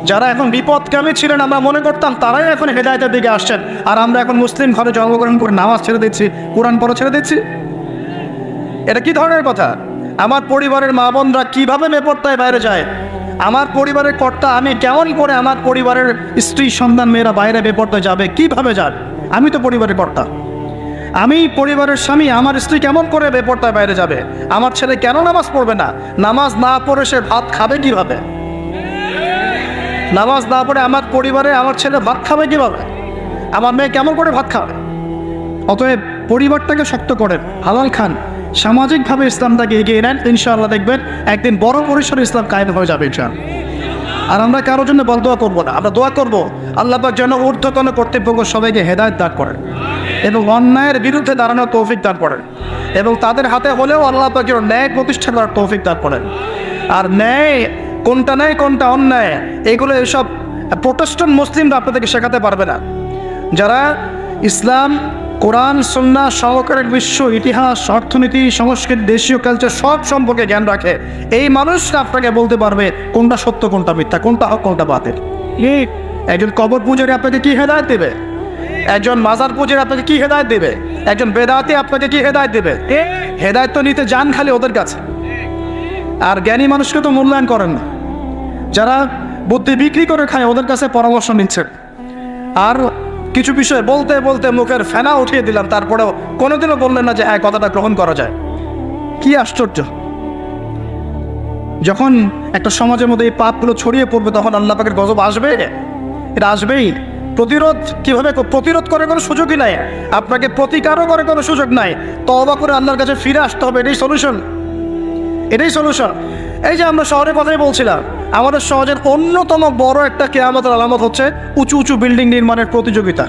যারা এখন বিপদকামী ছিলেন আমরা মনে করতাম, তারাই এখন হেদায়েতের দিকে আসছেন। আর আমরা এখন মুসলিম ঘরে জন্মগ্রহণ করে নামাজ ছেড়ে দিচ্ছি, কোরআন পড়া ছেড়ে দিচ্ছি। এটা কি ধরনের কথা? আমার পরিবারের মা বোনরা কীভাবে বেপরদায় বাইরে যায়, আমার পরিবারের কর্তা আমি কেমন করে আমার পরিবারের স্ত্রী সন্তান মেয়েরা বাইরে বেপরদায় যাবে, কিভাবে যাবে? আমি তো পরিবারের কর্তা, আমি পরিবারের স্বামী, আমার স্ত্রী কেমন করে বেপরদায় বাইরে যাবে? আমার ছেলে কেন নামাজ পড়বে না? নামাজ না পড়ে সে ভাত খাবে কিভাবে? নামাজ না পড়ে আমার পরিবারে আমার ছেলে ভাত খাবে কিভাবে? আমার মেয়ে কেমন করে ভাত খাবে? অতএব পরিবারটাকে শক্ত করেন, হালাল খান, সামাজিকভাবে ইসলামটাকে এগিয়ে নেন, ইনশাআল্লাহ দেখবেন একদিন বড় পরিসরে ইসলাম কায়েম হয়ে যাবে ইনশাআল্লাহ। আর আমরা কারোর জন্য বদদোয়া করবো না, আমরা দোয়া করবো আল্লাহ পাক যেন ঊর্ধ্বতন কর্তৃপক্ষ সবাইকে হেদায়েত দান করেন এবং অন্যায়ের বিরুদ্ধে দাঁড়ানোর তৌফিক দান করেন এবং তাদের হাতে হলেও আল্লাহ পাক যেন ন্যায় প্রতিষ্ঠা করার তৌফিক দান করেন। আর ন্যায় কোনটা ন্যায় কোনটা অন্যায় এগুলো এসব প্রোটেস্ট্যান্ট মুসলিমরা আপনাদেরকে শেখাতে পারবে না। যারা ইসলাম, কোরআন, সুন্নাহ, সমকালীন বিশ্ব ইতিহাস, অর্থনীতি, সংস্কৃতি, দেশীয় কালচার সব সম্পর্কে জ্ঞান রাখে, এই মানুষরা আপনাকে বলতে পারবে কোনটা সত্য কোনটা মিথ্যা, কোনটা হক কোনটা বাতিল। একজন কবর পূজারী আপনাকে কি হেদায়েত দেবে? একজন মাজার পূজারী আপনাকে কি হেদায়েত দেবে? একজন বেদাতি আপনাকে কি হেদায়েত দেবে? হেদায়েত তো নিতে যান খালি ওদের কাছে, আর জ্ঞানী মানুষকে তো মূল্যায়ন করেন না। যারা বুদ্ধি বিক্রি করে খায় ওদের কাছে পরামর্শ নিচ্ছেন। আর কিছু বিষয় বলতে বলতে মুখের ফেনা উঠিয়ে দিলাম, তারপরেও কোনোদিনও বললেন না যে হ্যাঁ কথাটা গ্রহণ করা যায়। কি আশ্চর্য! যখন একটা সমাজের মধ্যে এই পাপগুলো ছড়িয়ে পড়বে তখন আল্লাহ পাকের গজব আসবে, এটা আসবেই। প্রতিরোধ করার কোনো সুযোগই নাই, আপনাকে প্রতিকারও করার কোনো সুযোগ নাই। তওবা করে আল্লাহর কাছে ফিরে আসতে হবে, এটাই সলিউশন। এই যে আমরা শহরের কথাই বলছিলাম, আমাদের সমাজের অন্যতম বড় একটা কিয়ামতের আলামত হচ্ছে উঁচু উঁচু বিল্ডিং নির্মাণের প্রতিযোগিতা।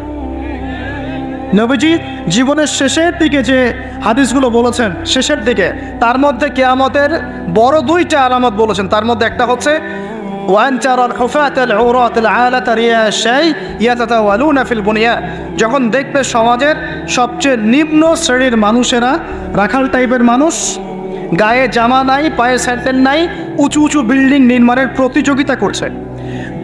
নবীজি জীবনের শেষের দিকে যে হাদিসগুলো বলেছেন, শেষের দিকে, তার মধ্যে কিয়ামতের বড় দুইটা আলামত বলেছেন। তার মধ্যে একটা হচ্ছে যখন দেখবে সমাজের সবচেয়ে নিম্ন শ্রেণীর মানুষেরা, রাখাল টাইপের মানুষ, গায়ে জামা নাই, পায়ে স্যান্ডেল নাই, উঁচু উঁচু বিল্ডিং নির্মাণের প্রতিযোগিতা করছে।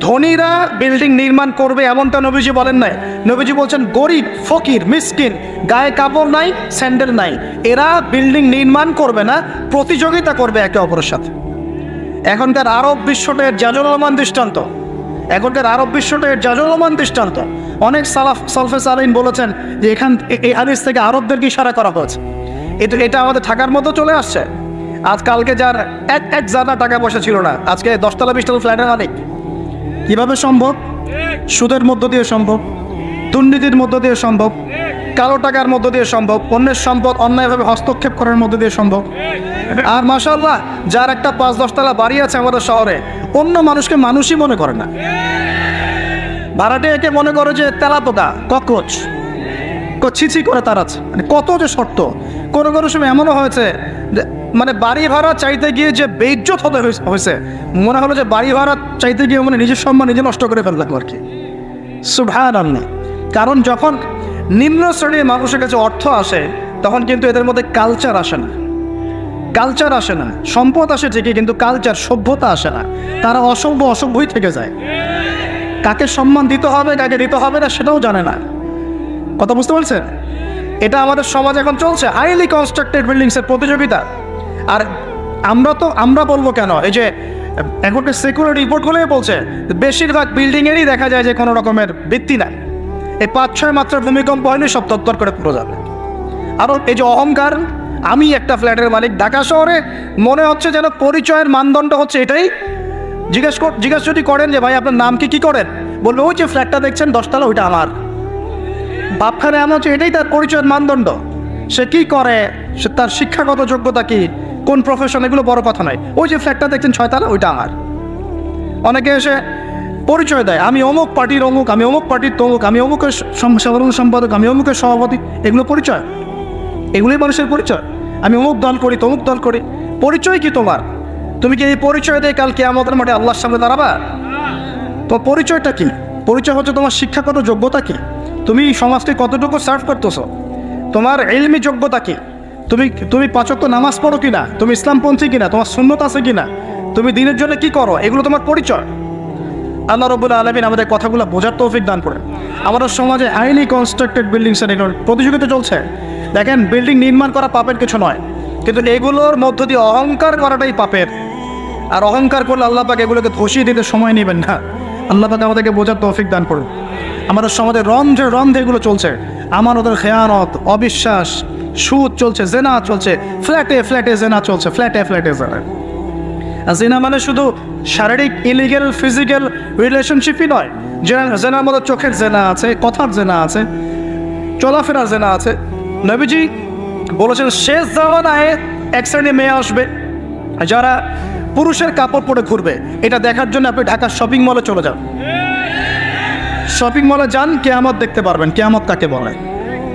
ধনীরা বিল্ডিং নির্মাণ করবে এমনটা নবীজি বলেন নাই। নবীজি বলছেন গরিব, ফকির, মিসকিন, গায়ে কাপড় নাই, স্যান্ডেল নাই, এরা বিল্ডিং নির্মাণ করবে না, প্রতিযোগিতা করবে একে অপরের সাথে। এখনকার আরব বিশ্বটা এর জাজলমান দৃষ্টান্ত, অনেক সালফে সালিন বলেছেন যে এই হাদিস থেকে আরবদেরকে ইশারা করা হয়েছে। এটা আমাদের ঢাকার মতো চলে আসছে। আজকালকে যার এক জানা টাকা পয়সা ছিল না, আজকে 10তলা 20তলা ফ্ল্যাটের মালিক। কিভাবে সম্ভব? সুদের মধ্য দিয়ে সম্ভব, দুর্নীতির মধ্য দিয়ে সম্ভব, কালো টাকার মধ্য দিয়ে সম্ভব, অন্যের সম্পদ অন্যায়ভাবে হস্তক্ষেপ করার মধ্য দিয়ে সম্ভব। আর মাশাআল্লাহ, যার একটা 5-10 তলা বাড়ি আছে আমাদের শহরে, অন্য মানুষকে মানুষই মনে করে না। ভাড়াটিয়াকে মনে করে যে তেলাপোকা, ককরোচ, ছিছি করে তার আছে। মানে কত যে শর্ত! কোনো কোনো সময় এমনও হয়েছে মানে বাড়ি ভাড়া চাইতে গিয়ে যে বেইজ্জত হতে হয়েছে, মনে হলো যে বাড়ি ভাড়া চাইতে গিয়ে মানে নিজের সম্মান নিজে নষ্ট করে ফেললাম আর কি। সুবহানাল্লাহ। কারণ যখন নিম্ন শ্রেণীর মানুষের কাছে অর্থ আসে তখন কিন্তু এদের মধ্যে কালচার আসে না। সম্পদ আসে ঠিকই, কিন্তু কালচার, সভ্যতা আসে না। তারা অসভ্যই থেকে যায়। কাকে সম্মান দিতে হবে কাকে দিতে হবে না সেটাও জানে না। কথা বুঝতে পারছেন? এটা আমাদের সমাজ এখন চলছে, হাইলি কনস্ট্রাক্টেড বিল্ডিংসের প্রতিযোগিতা। আর আমরা বলবো কেন, এই যে এখনকার সিকিউরিটি রিপোর্টগুলোই বলছে বেশিরভাগ বিল্ডিংয়েরই দেখা যায় যে কোনো রকমের ভিত্তি নাই। এই 5-6 মাত্রার ভূমিকম্প হয়নি, সব তত্তর করে পুরো যাবে। আরও এই যে অহংকার, আমি একটা ফ্ল্যাটের মালিক, ঢাকা শহরে মনে হচ্ছে যেন পরিচয়ের মানদণ্ড হচ্ছে এটাই। জিজ্ঞেস যদি করেন যে ভাই আপনার নাম কি করেন, বলবে ওই যে ফ্ল্যাটটা দেখছেন 10তলা, ওইটা আমার। বাপখানে এমন হচ্ছে এটাই তার পরিচয়ের মানদণ্ড। সে কি করে, সে তার শিক্ষাগত যোগ্যতা কি, কোন প্রফেশন, এগুলো বড় কথা নয়। ওই যে ফ্ল্যাটটা দেখছেন 6তলা, ওইটা আমার। অনেকে এসে পরিচয় দেয়, আমি অমুক পার্টির অমুক, আমি অমুক পার্টির তমুক, আমি অমুকের সাধারণ সম্পাদক, আমি অমুকের সভাপতি। এগুলো পরিচয়, এগুলোই মানুষের পরিচয়। আমি অমুক দল করি, তমুক দল করি। পরিচয় কি তোমার? তুমি কি এই পরিচয় দিয়ে কাল কিয়ামতের মাঠে আল্লাহর সামনে দাঁড়াবা? তোমার পরিচয়টা কি? পরিচয় হচ্ছে তোমার শিক্ষাগত যোগ্যতা কি, তুমি সমাজকে কতটুকু সার্ভ করতেছো, তোমার ইলমি যোগ্যতা কি, তুমি 5 ওয়াক্ত নামাজ পড়ো কিনা, তুমি ইসলামপন্থী কিনা, তোমার সুন্নত আছে কিনা, তুমি দিনের জন্য কি করো, এগুলো তোমার পরিচয়। আল্লাহ রাব্বুল আলামিন আমাদের কথাগুলো বোঝার তৌফিক দান করেন। আমাদের সমাজে হাইলি কনস্ট্রাক্টেড বিল্ডিংসের প্রতিযোগিতা চলছে। দেখেন, বিল্ডিং নির্মাণ করা পাপের কিছু নয়, কিন্তু এগুলোর মধ্য দিয়ে অহংকার করাটাই পাপের। আর অহংকার করলে আল্লাহ পাক এগুলোকে ধসিয়ে দিতে সময় নেবেন না। আল্লাহ পাক আমাদেরকে বোঝার তৌফিক দান করুন। আমাদের সমাজে রন্ধ্রে রন্ধ্রে এগুলো চলছে, আমাদের খেয়ানত, অবিশ্বাস, সুদ চলছে, জেনা চলছে, ফ্ল্যাটে ফ্ল্যাটে জেনা চলছে, ফ্ল্যাটে ফ্ল্যাটে জেনা। আর জেনা মানে শুধু শারীরিক ইলিগেল ফিজিক্যাল রিলেশনশিপই নয়, জেনার মধ্যে চোখের জেনা আছে, কথার জেনা আছে, চলাফেরার জেনা আছে। নবীজি বলেছেন শেষ জামানায় এক শ্রেণী মেয়ে আসবে যারা পুরুষের কাপড় পরে ঘুরবে। এটা দেখার জন্য আপনি ঢাকার শপিং মলে চলে যান, শপিং মলে যান, কেয়ামত দেখতে পারবেন। কেয়ামত কাকে বলে?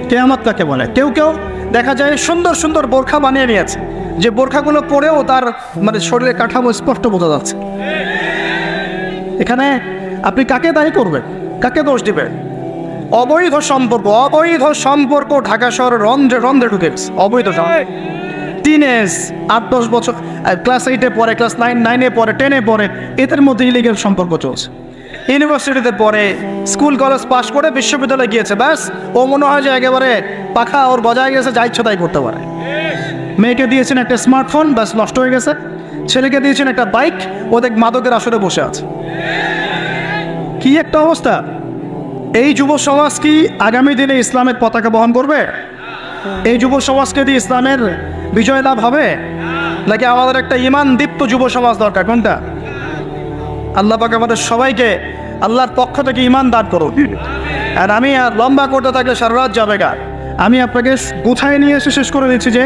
কেয়ামত কাকে বলে? কেউ কেউ দেখা যায় সুন্দর সুন্দর বোরখা বানিয়ে নিয়েছে, যে বোরখাগুলো পরেও তার মানে শরীরের কাঠামো স্পষ্ট বোঝা যাচ্ছে। এখানে আপনি কাকে দায়ী করবেন, কাকে দোষ দিবেন? অবৈধ সম্পর্ক, অবৈধ সম্পর্ক ঢাকা শহরে রন্ধ্রে রন্ধ্রে ঢুকে গেছে। অবৈধ টিনেজ 8-10 বছর, ক্লাস 8-এ পড়ে, ক্লাস 9-9-এ পড়ে, 10-এ পড়ে, এদের মধ্যে ইলিগেল সম্পর্ক চলছে। ইউনিভার্সিটিতে পড়ে, স্কুল কলেজ পাশ করে বিশ্ববিদ্যালয়ে গিয়েছে, ব্যাস ও মনে হয় যে একেবারে পাখা ওর বজায় গেছে, যা ইচ্ছা তাই করতে পারে। মেয়েকে দিয়েছেন একটা স্মার্টফোন, ব্যাস নষ্ট হয়ে গেছে। ছেলেকে দিয়েছেন একটা বাইক, ও দেখ মাদকের আসরে বসে আছে। কি একটা অবস্থা! এই যুব সমাজ কি আগামী দিনে ইসলামের পতাকা বহন করবে? এই যুব সমাজকে দিয়ে ইসলামের বিজয় লাভ হবে, নাকি আমাদের একটা ইমান দীপ্ত যুব সমাজ দরকার? কোনটা? আল্লাহ পাক আমাদের সবাইকে আল্লাহর পক্ষ থেকে ইমান দান করুন। আর আমি আর লম্বা করতে থাকলে সারা রাত যাবে গা। আমি আপনাকে গুছায় নিয়ে এসে শেষ করে দিচ্ছি যে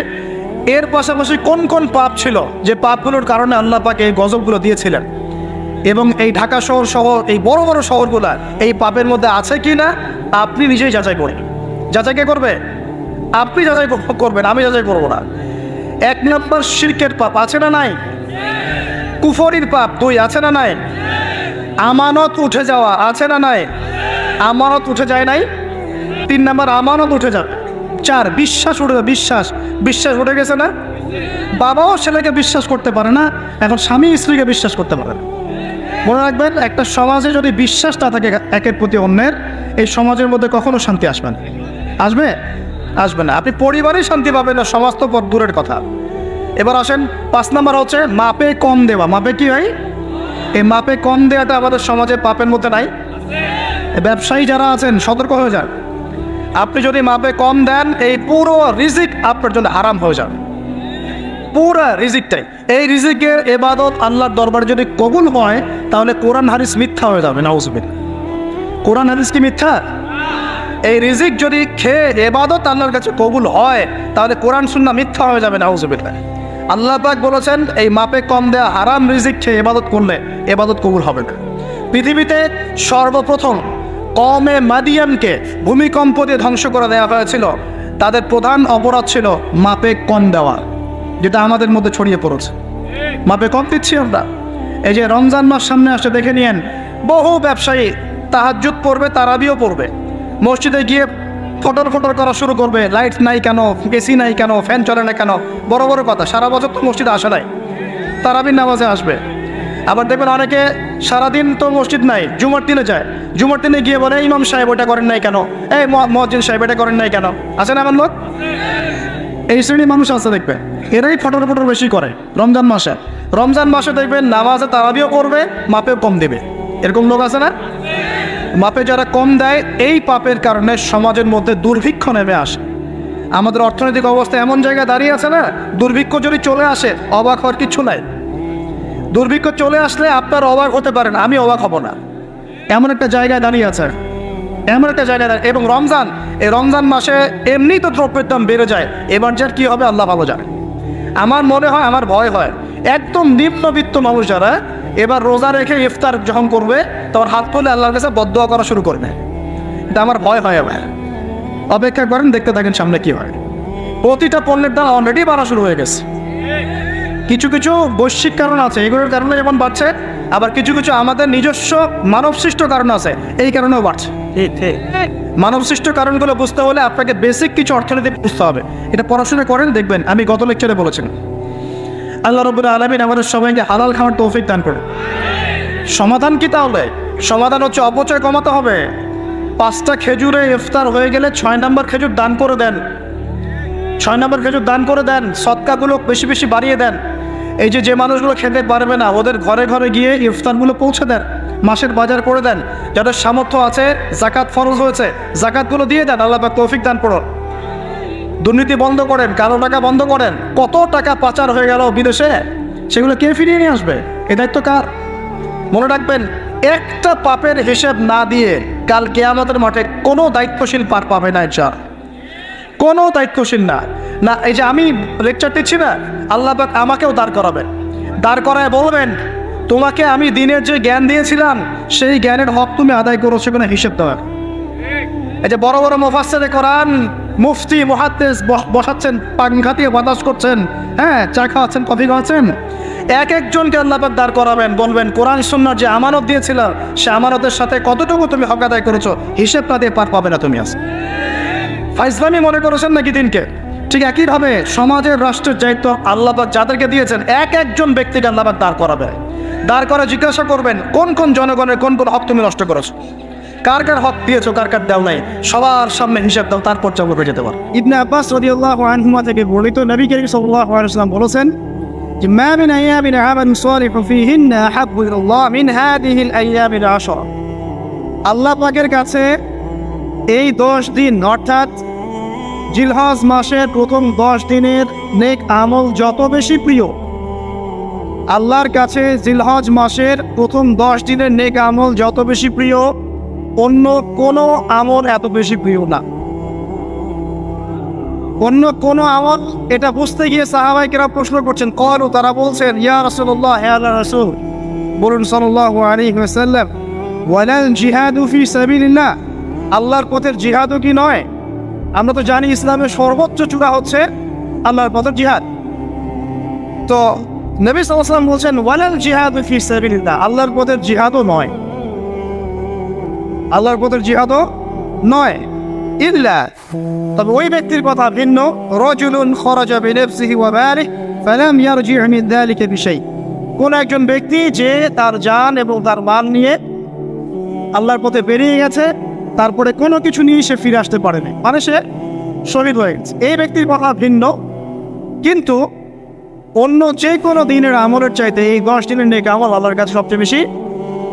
এর পাশাপাশি কোন কোন পাপ ছিল, যে পাপগুলোর কারণে আল্লাহ পাক এই গজবগুলো দিয়েছিলেন, এবং এই ঢাকা শহর সহ এই বড় বড় শহরগুলো এই পাপের মধ্যে আছে কি না আপনি নিজেই যাচাই করুন। যাচাই কে করবে? আপনি যাচাই করবেন, আমি যাচাই করবো না। 1 নম্বর শিরকের পাপ আছে না নাই? কুফরির পাপ 2 আছে না নাই? আমানত উঠে যাওয়া আছে না নাই? আমানত উঠে যায় নাই? 3 নম্বর আমানত উঠে যাবে। 4 বিশ্বাস উঠে যাবে। বিশ্বাস উঠে গেছে না? বাবাও ছেলেকে বিশ্বাস করতে পারে না, এখন স্বামী স্ত্রীকে বিশ্বাস করতে পারে না। মনে রাখবেন, একটা সমাজে যদি বিশ্বাস না থাকে একের প্রতি অন্যের, এই সমাজের মধ্যে কখনো শান্তি আসবে না। আসবে? আসবে না। আপনি পরিবারেই শান্তি পাবেন না, সমাজ তো দূরের কথা। এবার আসেন 5 নম্বর হচ্ছে মাপে কম দেওয়া। মাপে কি হয়? এই মাপে কম দেওয়াটা আমাদের সমাজে পাপের মধ্যে নাই। ব্যবসায়ী যারা আছেন সতর্ক হয়ে যান। আপনি যদি মাপে কম দেন, এই পুরো রিজিক আপনার জন্য হারাম হয়ে যাবে, পুরো রিজিকটাই। এই রিজিকের ইবাদত আল্লাহর দরবারে যদি কবুল হয়, তাহলে কোরআন হাদিস মিথ্যা হয়ে যাবে। নাউজুবিল্লাহ। কোরআন হাদিস কি মিথ্যা? এই রিজিক যদি খেয়ে ইবাদত আল্লাহর কাছে কবুল হয়, তাহলে কোরআন সুন্নাহ মিথ্যা হয়ে যাবে। নাউজুবিল্লাহ। আল্লাহ পাক বলেছেন এই মাপে কম দেয়া হারাম রিজিক খেয়ে ইবাদত করলে ইবাদত কবুল হবে না। পৃথিবীতে সর্বপ্রথম কওমে মাদিয়ানকে ভূমিকম্প দিয়ে ধ্বংস করে দেওয়া হয়েছিল। তাদের প্রধান অপরাধ ছিল মাপে কম দেওয়া, যেটা আমাদের মধ্যে ছড়িয়ে পড়েছে। মাপে কম দিচ্ছি আমরা। এই যে রমজান মাস সামনে আসে, দেখে নিয়েন বহু ব্যবসায়ী তাহাজ্জুদ পড়বে, তারাবিও পড়বে, মসজিদে গিয়ে ফটর ফটর করা শুরু করবে, লাইট নাই কেন, এসি নাই কেন, ফ্যান চলে না কেন, বড় বড় কথা। সারা বছর তো মসজিদে আসে নাই, তারাবির নামাজে আসবে। আবার দেখবেন অনেকে সারাদিন তো মসজিদ নাই, জুমার দিনে যায়, জুমার দিনে গিয়ে বলে ইমাম সাহেব ওটা করেন নাই কেন, এই মুয়াজ্জিন সাহেব এটা করেন নাই কেন। আছে না এমন লোক? এই শ্রেণীর মানুষ আছে দেখবেন, এরাই ফটর ফটর বেশি করে রমজান মাসে। রমজান মাসে দেখবেন নামাজে তারাবিও করবে, মাপেও কম দেবে। এরকম লোক আছে না? মাপে যারা কম দেয়, এই পাপের কারণে সমাজের মধ্যে দুর্ভিক্ষ নেমে আসে। আমাদের অর্থনৈতিক অবস্থা এমন জায়গায় দাঁড়িয়ে আছে না, দুর্ভিক্ষ যদি চলে আসে অবাক হওয়ার কিছু নাই। দুর্ভিক্ষ চলে আসলে আপনার অবাক হতে পারেন, আমি অবাক হব না। এমন একটা জায়গায় দাঁড়িয়ে আছে, এমন একটা জায়গায় দাঁড়িয়ে। এবং রমজান, এই রমজান মাসে এমনি তো দ্রব্যের দাম বেড়ে যায়, এবার যার কী হবে আল্লাহ ভালো জানে। আমার মনে হয়, আমার ভয় হয়, একদম নিম্নবিত্ত মানুষ যারা এবার রোজা রেখে ইফতার যখন করবে, তখন হাত তুলে আল্লাহর কাছে বদদোয়া করা শুরু করবে। এটা আমার ভয় হয়। এবার অপেক্ষা করেন, দেখতে থাকেন সামনে কি হয়। প্রতিটা পণ্যের দাম অলরেডি বাড়া শুরু হয়ে গেছে। কিছু কিছু বৈশ্বিক কারণ আছে, এগুলোর কারণে যেমন বাড়ছে, আবার কিছু কিছু আমাদের নিজস্ব মানবসৃষ্ট কারণ আছে, এই কারণেও বাড়ছে। মানবসৃষ্ট কারণগুলো বুঝতে হলে আপনাকে বেসিক কিছু অর্থনীতি বুঝতে হবে। এটা পড়াশোনা করেন, দেখবেন। আমি গত লেকচারে বলেছেন, আল্লাহ রাব্বুল আলামিন আমাদের সবাইকে হালাল খাওয়ার তৌফিক দান করে। সমাধান কি তাহলে? সমাধান হচ্ছে অপচয় কমাতে হবে। 5টা খেজুরে ইফতার হয়ে গেলে 6 নম্বর খেজুর দান করে দেন। 6 নম্বর খেজুর দান করে দেন, সদকাগুলো বেশি বেশি বাড়িয়ে দেন। এই যে মানুষগুলো খেতে পারবে না ওদের ঘরে ঘরে গিয়ে ইফতারগুলো পৌঁছে দেন, মাসের বাজার করে দেন। যাদের সামর্থ্য আছে, জাকাত ফরজ হয়েছে, জাকাতগুলো দিয়ে দেন। আল্লাহ পাক তৌফিক দান করুন। দুর্নীতি বন্ধ করেন, কালো টাকা বন্ধ করেন। কত টাকা পাচার হয়ে গেল বিদেশে, সেগুলো কে ফিরিয়ে নিয়ে আসবে? এ দায়িত্ব কার? মনে রাখবেন, একটা পাপের হিসেব না দিয়ে কাল কিয়ামতের মাঠে কোনো দায়িত্বশীল পার পাবে না। এটা কোনো দায়িত্বশীল না। না এই যে আমি লেকচার দিচ্ছি না, আল্লাহ পাক আমাকেও দাঁড় করাবেন, দাঁড় করায় বলবেন তোমাকে আমি দিনের যে জ্ঞান দিয়েছিলাম সেই জ্ঞানের হক তুমি আদায় করেছো কিনা হিসেব দেওয়ার। এই যে বড় বড় মুফাসসিরে কোরআন, মুফতি, মুহাদ্দিস বসাচ্ছেন, পাংখা দিয়ে বাতাস করছেন, হ্যাঁ, চা খাওয়াচ্ছেন, কফি খাওয়াচ্ছেন। এক একজনকে আল্লাহ পাক দাঁড় করাবেন, বলবেন কোরআন সুন্নাহর যে আমানত দিয়েছিল সে আমানতের সাথে কতটুকু তুমি হক আদায় করেছো, হিসেব না দিয়ে পার পাবে না তুমি। আজ ফাইজলামি মনে করেছেন নাকি দিনকে? ঠিক একইভাবে সমাজের, রাষ্ট্রের দায়িত্ব আল্লাহ পাক যাদেরকে দিয়েছেন এক একজন ব্যক্তিকে আল্লাহ পাক দাঁড় করাবে। দাঁড় করে জিজ্ঞাসা করবেন কোন কোন জনগণের কোন কোন হক তুমি নষ্ট করেছো, কার কার হক দিয়েছো, কার কার দেও নাই, সবার সামনে হিসাব দাও, তারপর চাকরি পেয়ে যেতে পারো। ইবনে আব্বাস রাদিয়াল্লাহু আনহুমা থেকে বর্ণিত, নবী করিম সাল্লাল্লাহু আলাইহি ওয়াসাল্লাম বলেছেন যে মা মিন আইয়ামিন আমালু সালিহু ফীহিন্না আহাব্বু ইলাল্লাহ মিন হাদিহিল আইয়ামিল আশরা। আল্লাহ পাকের কাছে এই 10 দিন অর্থাৎ জিলহজ মাসের প্রথম 10 দিনের নেক আমল যত বেশি প্রিয়, আল্লাহর কাছে জিলহজ মাসের প্রথম 10 দিনের নেক আমল যত বেশি প্রিয়, অন্য কোনো আমল এত বেশি প্রিয় না। অন্য কোনো আমল, এটা বুঝতে গিয়ে সাহাবায়ে কেরাম প্রশ্ন করছেন, ক্বালু, তারা বলছেন, ইয়া রাসূলুল্লাহ, হে আল্লাহর রাসূল, বলুন সাল্লাল্লাহু আলাইহি ওয়াসাল্লাম, ওয়ালাল জিহাদু ফি সাবিলিল্লাহ, আল্লাহর পথের জিহাদও কি নয়? আমরা তো জানি ইসলামের সর্বোচ্চ চূড়া হচ্ছে আল্লাহর পথের জিহাদ। তো নবী সাল্লাল্লাহু আলাইহি ওয়াসাল্লাম বলছেন ওয়ালাল জিহাদু ফি সাবিলিল্লাহ, আল্লাহর পথের জিহাদও নয়, আল্লাহর পথের জিহাদও নয়। ইল্লা, তবে ওই ব্যক্তির কথা ভিন্ন, রাজুলুন খরাজা বিনাফসিহি ওয়া মালিহি ফালাম ইয়ারজি' মিন যালিকা বিশাই, কোন একজন ব্যক্তি যে তার জান এবং তার মাল নিয়ে আল্লাহর পথে বেরিয়ে গেছে, তারপরে কোনো কিছু নিয়ে সে ফিরে আসতে পারেনি, মানে সে শহীদ হয়ে গেছে, এই ব্যক্তির কথা ভিন্ন। কিন্তু অন্য যে কোনো দিনের আমলের চাইতে এই 10 দিনের নেক আমল আল্লাহর কাছে সবচেয়ে বেশি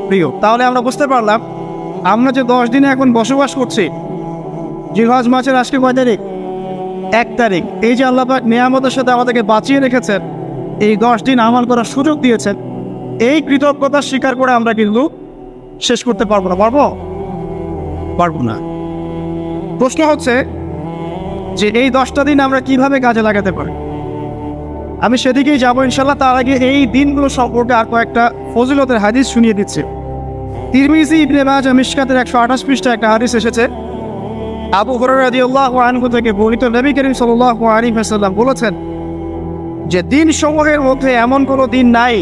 প্রিয়। তাহলে আমরা বুঝতে পারলাম, আমরা যে 10 দিনে এখন বসবাস করছি, জিলহজ মাসের আজকে কয় তারিখ? 1 তারিখ। এই যে আল্লাহ পাক নিয়ামতের সাথে আমাদেরকে বাঁচিয়ে রেখেছেন, এই 10 দিন আমল করার সুযোগ দিয়েছেন, এই কৃতজ্ঞতা স্বীকার করে আমরা কিন্তু শেষ করতে পারবো না। পারবো না। প্রশ্ন হচ্ছে যে এই 10টা দিন আমরা কিভাবে কাজে লাগাতে পারি। আমি সেদিকেই যাবো ইনশাল্লাহ। তার আগে এই দিনগুলো সম্পর্কে আর কয়েকটা ফজিলতের হাদিস শুনিয়ে দিচ্ছি। তিরমিজি, ইবনে মাজাহ, মিশকাতের 128 পৃষ্ঠায় একটা হাদিস এসেছে। আবু হুরায়রা রাদিয়াল্লাহু আনহু থেকে বর্ণিত, নবী করিম সাল্লাল্লাহু আলাইহি ওয়াসাল্লাম বলেছেন যে দিন সমূহের মধ্যে এমন কোনো দিন নাই,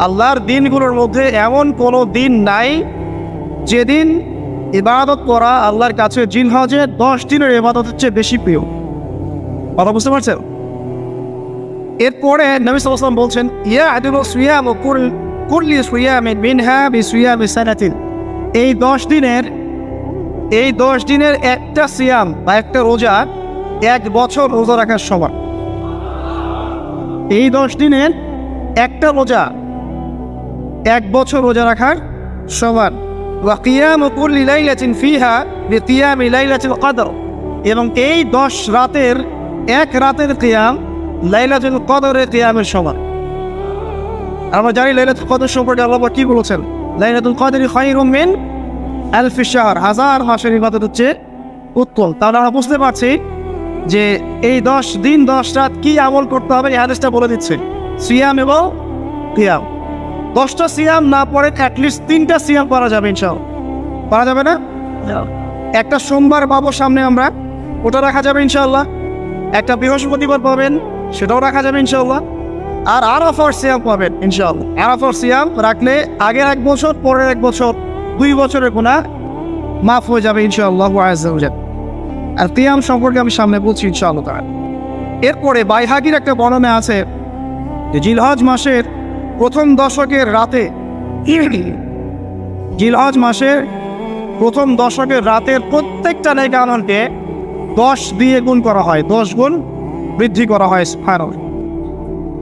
আল্লাহর দিনগুলোর মধ্যে এমন কোনো দিন নাই যেদিন ইবাদত করা আল্লাহর কাছে জিলহজের 10 দিনের ইবাদতের চেয়ে বেশি প্রিয়। কথা বুঝতে পারছেন? এরপরে নবী সাল্লাল্লাহু আলাইহি ওয়াসাল্লাম বলছেন, ইয়াদিলু সিয়ামু কুল্লি সিয়ামিন মিনহা বিসিয়ামি সানাতিন, এই 10 দিনের একটা সিয়াম বা একটা রোজা 1 বছর রোজা রাখার সমান। এই 10 দিনের একটা রোজা 1 বছর রোজা রাখার সমান। ওয়া কিয়ামু কুল্লি লাইলাতিন ফিহা বিকিয়ামি লাইলাতিল কদর, এবং এই 10 রাতের এক রাতের কিয়াম লাইলাতুল কদরের কিয়ামের সমান। আমরা জানি লাইলাতুল কদর সম্পর্কে আল্লাহ কি বলেছেন, লাইলাতুল কদরি খায়রুম মিন আলফি শাহর, 1000 মাসের ইবাদত হচ্ছে উত্তম। তাহলে আমরা বুঝতে পারছি যে এই 10 দিন 10 রাত কি আমল করতে হবে, এই হাদিসটা বলে দিচ্ছে। সিয়াম এবং কিয়াম, 10টা সিয়াম না পড়ে অ্যাটলিস্ট 3টা সিয়াম করা যাবে ইনশাআল্লাহ। পারা যাবে না? একটা সোমবার পাবো সামনে আমরা, ওটা রাখা যাবে ইনশাআল্লাহ। একটা বৃহস্পতিবার পাবেন, সেটাও রাখা যাবে ইনশাআল্লাহ। আর আরাফার সিয়াম পাবেন ইনশাআল্লাহ। আরাফার সিয়াম রাখলে আগের 1 বছর, পরের 1 বছর, 2 বছরের গুনাহ মাফ হয়ে যাবে ইনশাআল্লাহ আযজা ওয়া জাল। আর কিয়াম সম্পর্কে আমি সামনে বলছি ইনশাআল্লাহ তাআলা। এরপরে বাইহাকির একটা বর্ণনা আছে যে জিলহজ মাসের প্রথম দশকের রাতে, জিলহজ মাসের প্রথম দশকের রাতের প্রত্যেকটা নেক আমলকে 10 দিয়ে গুণ করা হয়, 10 গুণ বৃদ্ধি করা হয়। সুবহানাল্লাহ।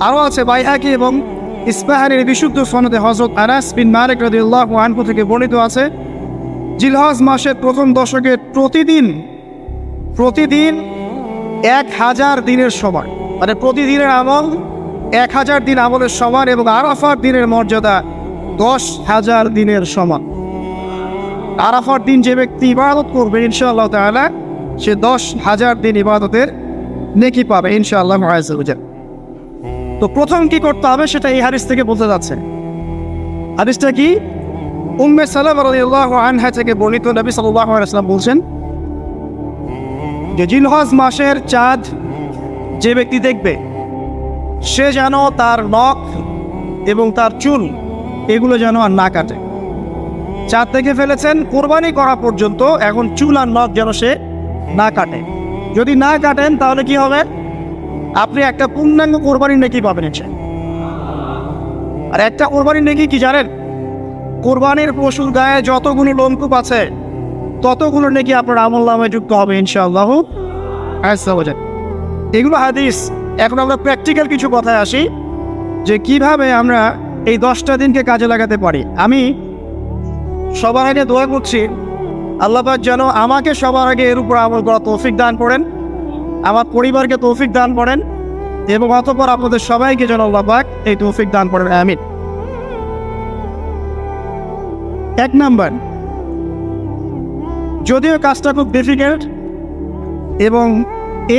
আরও আছে বাইহাকি এবং ইসফাহানির বিশুদ্ধ সনদে হযরত আনাস বিন মালিক রাদিয়াল্লাহু আনহু থেকে বর্ণিত আছে, জিলহজ মাসের প্রথম দশকে প্রতিদিন 1000 দিনের সমান, মানে প্রতিদিনের আমল 1000 দিন আমলের সমান, এবং আরাফার দিনের মর্যাদা 10,000 দিনের সমান। আরাফার দিন যে ব্যক্তি ইবাদত করবে ইনশাআল্লাহ তাআলা সে 10,000 দিন ইবাদতের নেকি পাবে ইনশাআল্লাহ আযজা ওয়া জাল্লা। তো প্রথম কি করতে হবে সেটা এই হাদিস থেকে বলতে যাচ্ছে। হাদিসটা কি? উম্মে সালামা রাদিয়াল্লাহু আনহা থেকে বর্ণিত, নবী সাল্লাল্লাহু আলাইহি ওয়াসাল্লাম বলছেন যে জিলহজ মাসের চাঁদ যে ব্যক্তি দেখবে সে যেন তার নখ এবং তার চুল এগুলো যেন আর না কাটে। চাঁদ দেখে ফেলেছেন, কোরবানি করা পর্যন্ত এখন চুল আর নখ যেন সে না কাটে। যদি না কাটেন তাহলে কি হবে? আপনি একটা পূর্ণাঙ্গ কোরবানির নেকি পাবেন। আর একটা কোরবানির নেকি কি জানেন? কোরবানির পশুর গায়ে যতগুলো লোমকূপ আছে ততগুলো নেকি আপনার আমলনামায় যুক্ত হবে ইনশাআল্লাহ আযজা ওয়া জাল্লা। এগুলো হাদিস। এখন আমরা প্র্যাকটিক্যাল কিছু কথায় আসি যে কিভাবে আমরা এই 10টা দিনকে কাজে লাগাতে পারি। আমি সবার আগে দোয়া করছি আল্লাহ পাক যেন আমাকে সবার আগে এর উপর আমল করা তৌফিক দান করেন, আমার পরিবারকে তৌফিক দান করেন, এবং অতঃপর আপনাদের সবাইকে যেন আল্লাহ পাক এই তৌফিক দান করেন, আমিন। 1 নাম্বার, যদিও কাজটা খুব ডিফিকাল্ট এবং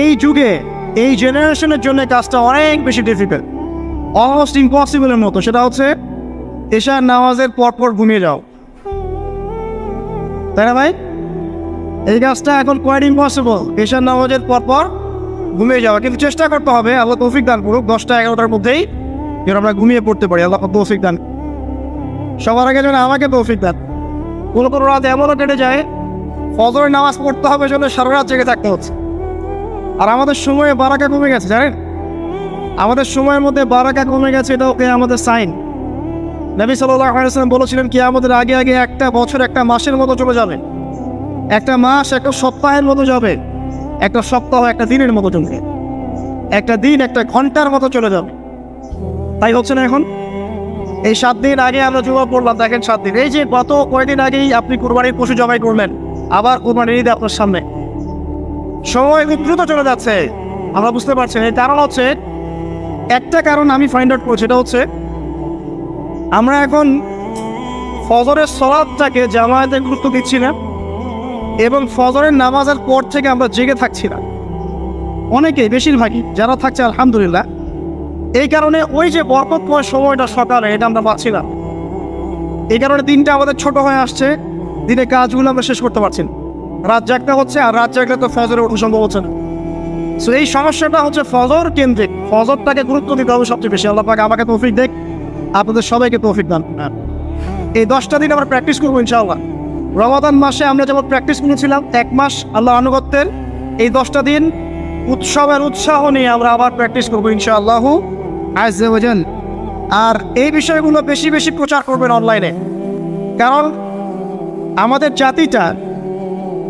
এই যুগে এই জেনারেশনের জন্য কাজটা অনেক বেশি ডিফিকাল্ট, অলমোস্ট ইম্পসিবলের মতো, সেটা হচ্ছে এশার নামাজের পরপর ঘুমিয়ে যাও। তাই না ভাই? এই কাজটা এখন কোয়াইট ইম্পসিবল, এশার নামাজের পরপর ঘুমিয়ে যাওয়া। কিন্তু চেষ্টা করতে হবে, আল্লাহ তৌফিক দান করুক, 10টা-11টার মধ্যেই যেন আমরা ঘুমিয়ে পড়তে পারি। আল্লাহ তৌফিক দান। সবার আগে যেন আমাকে তৌফিক দান। কোনো কোনো রাত এমনও কেটে যায় ফজরের নামাজ পড়তে হবে জন্য সারা রাত জেগে থাকতে হচ্ছে। আর আমাদের সময়ে বারাকা কমে গেছে, জানেন? আমাদের সময়ের মধ্যে বারাকা কমে গেছে, এটা ওকে আমাদের সাইন। নবী সাল্লাল্লাহু আলাইহি ওয়াসাল্লাম বলেছিলেন কি আমাদের আগে আগে একটা বছর একটা মাসের মতো চলে যাবে, একটা মাস একটা সপ্তাহের মতো যাবে, একটা সপ্তাহ একটা দিনের মতো চলবে, একটা দিন একটা ঘন্টার মতো চলে যাবে। তাই হচ্ছে না এখন? এই 7 দিন আগে আমরা জমা পড়লাম, দেখেন 7 দিন, এই যে গত কয়েকদিন আগেই আপনি কুরবানির পশু জবাই করলেন, আবার কুরবানির ঈদ আপনার সামনে, সময় খুব দ্রুত চলে যাচ্ছে। আমরা বুঝতে পারছি। এর কারণ হচ্ছে, একটা কারণ আমি ফাইন্ড আউট করছি, এটা হচ্ছে আমরা এখন ফজরের সালাতটাকে জামায়াতে গুরুত্ব দিচ্ছি না, এবং ফজরের নামাজের পর থেকে আমরা জেগে থাকছি না। অনেকেই, বেশিরভাগই যারা থাকছে আলহামদুলিল্লাহ। এই কারণে ওই যে বরকতময় সময়টা সকালে, এটা আমরা পাচ্ছি না। এই কারণে দিনটা আমাদের ছোট হয়ে আসছে, দিনে কাজগুলো আমরা শেষ করতে পারছি না, রাত জাগতে হচ্ছে, আর রাত জাগলে তো ফজরে ওঠা সম্ভব হচ্ছে না। সো এই সমস্যাটা হচ্ছে ফজর কেন্দ্রিক। ফজরটাকে গুরুত্ব দিতে হবে সবচেয়ে বেশি। আল্লাহ পাক আমাকে তৌফিক দেখ, আপনাদের সবাইকে তৌফিক দান। এই 10টা দিন আমরা প্র্যাকটিস করবো ইনশাআল্লাহ। রমাদান মাসে আমরা যেমন প্র্যাকটিস করেছিলাম 1 মাস আল্লাহ আনুগত্যের, এই 10টা দিন উৎসবের উৎসাহ নিয়ে আমরা আবার প্র্যাকটিস করবো ইনশাআল্লাহ আযজা ওয়া জাল্লা। আর এই বিষয়গুলো বেশি বেশি প্রচার করবেন অনলাইনে, কারণ আমাদের জাতিটা,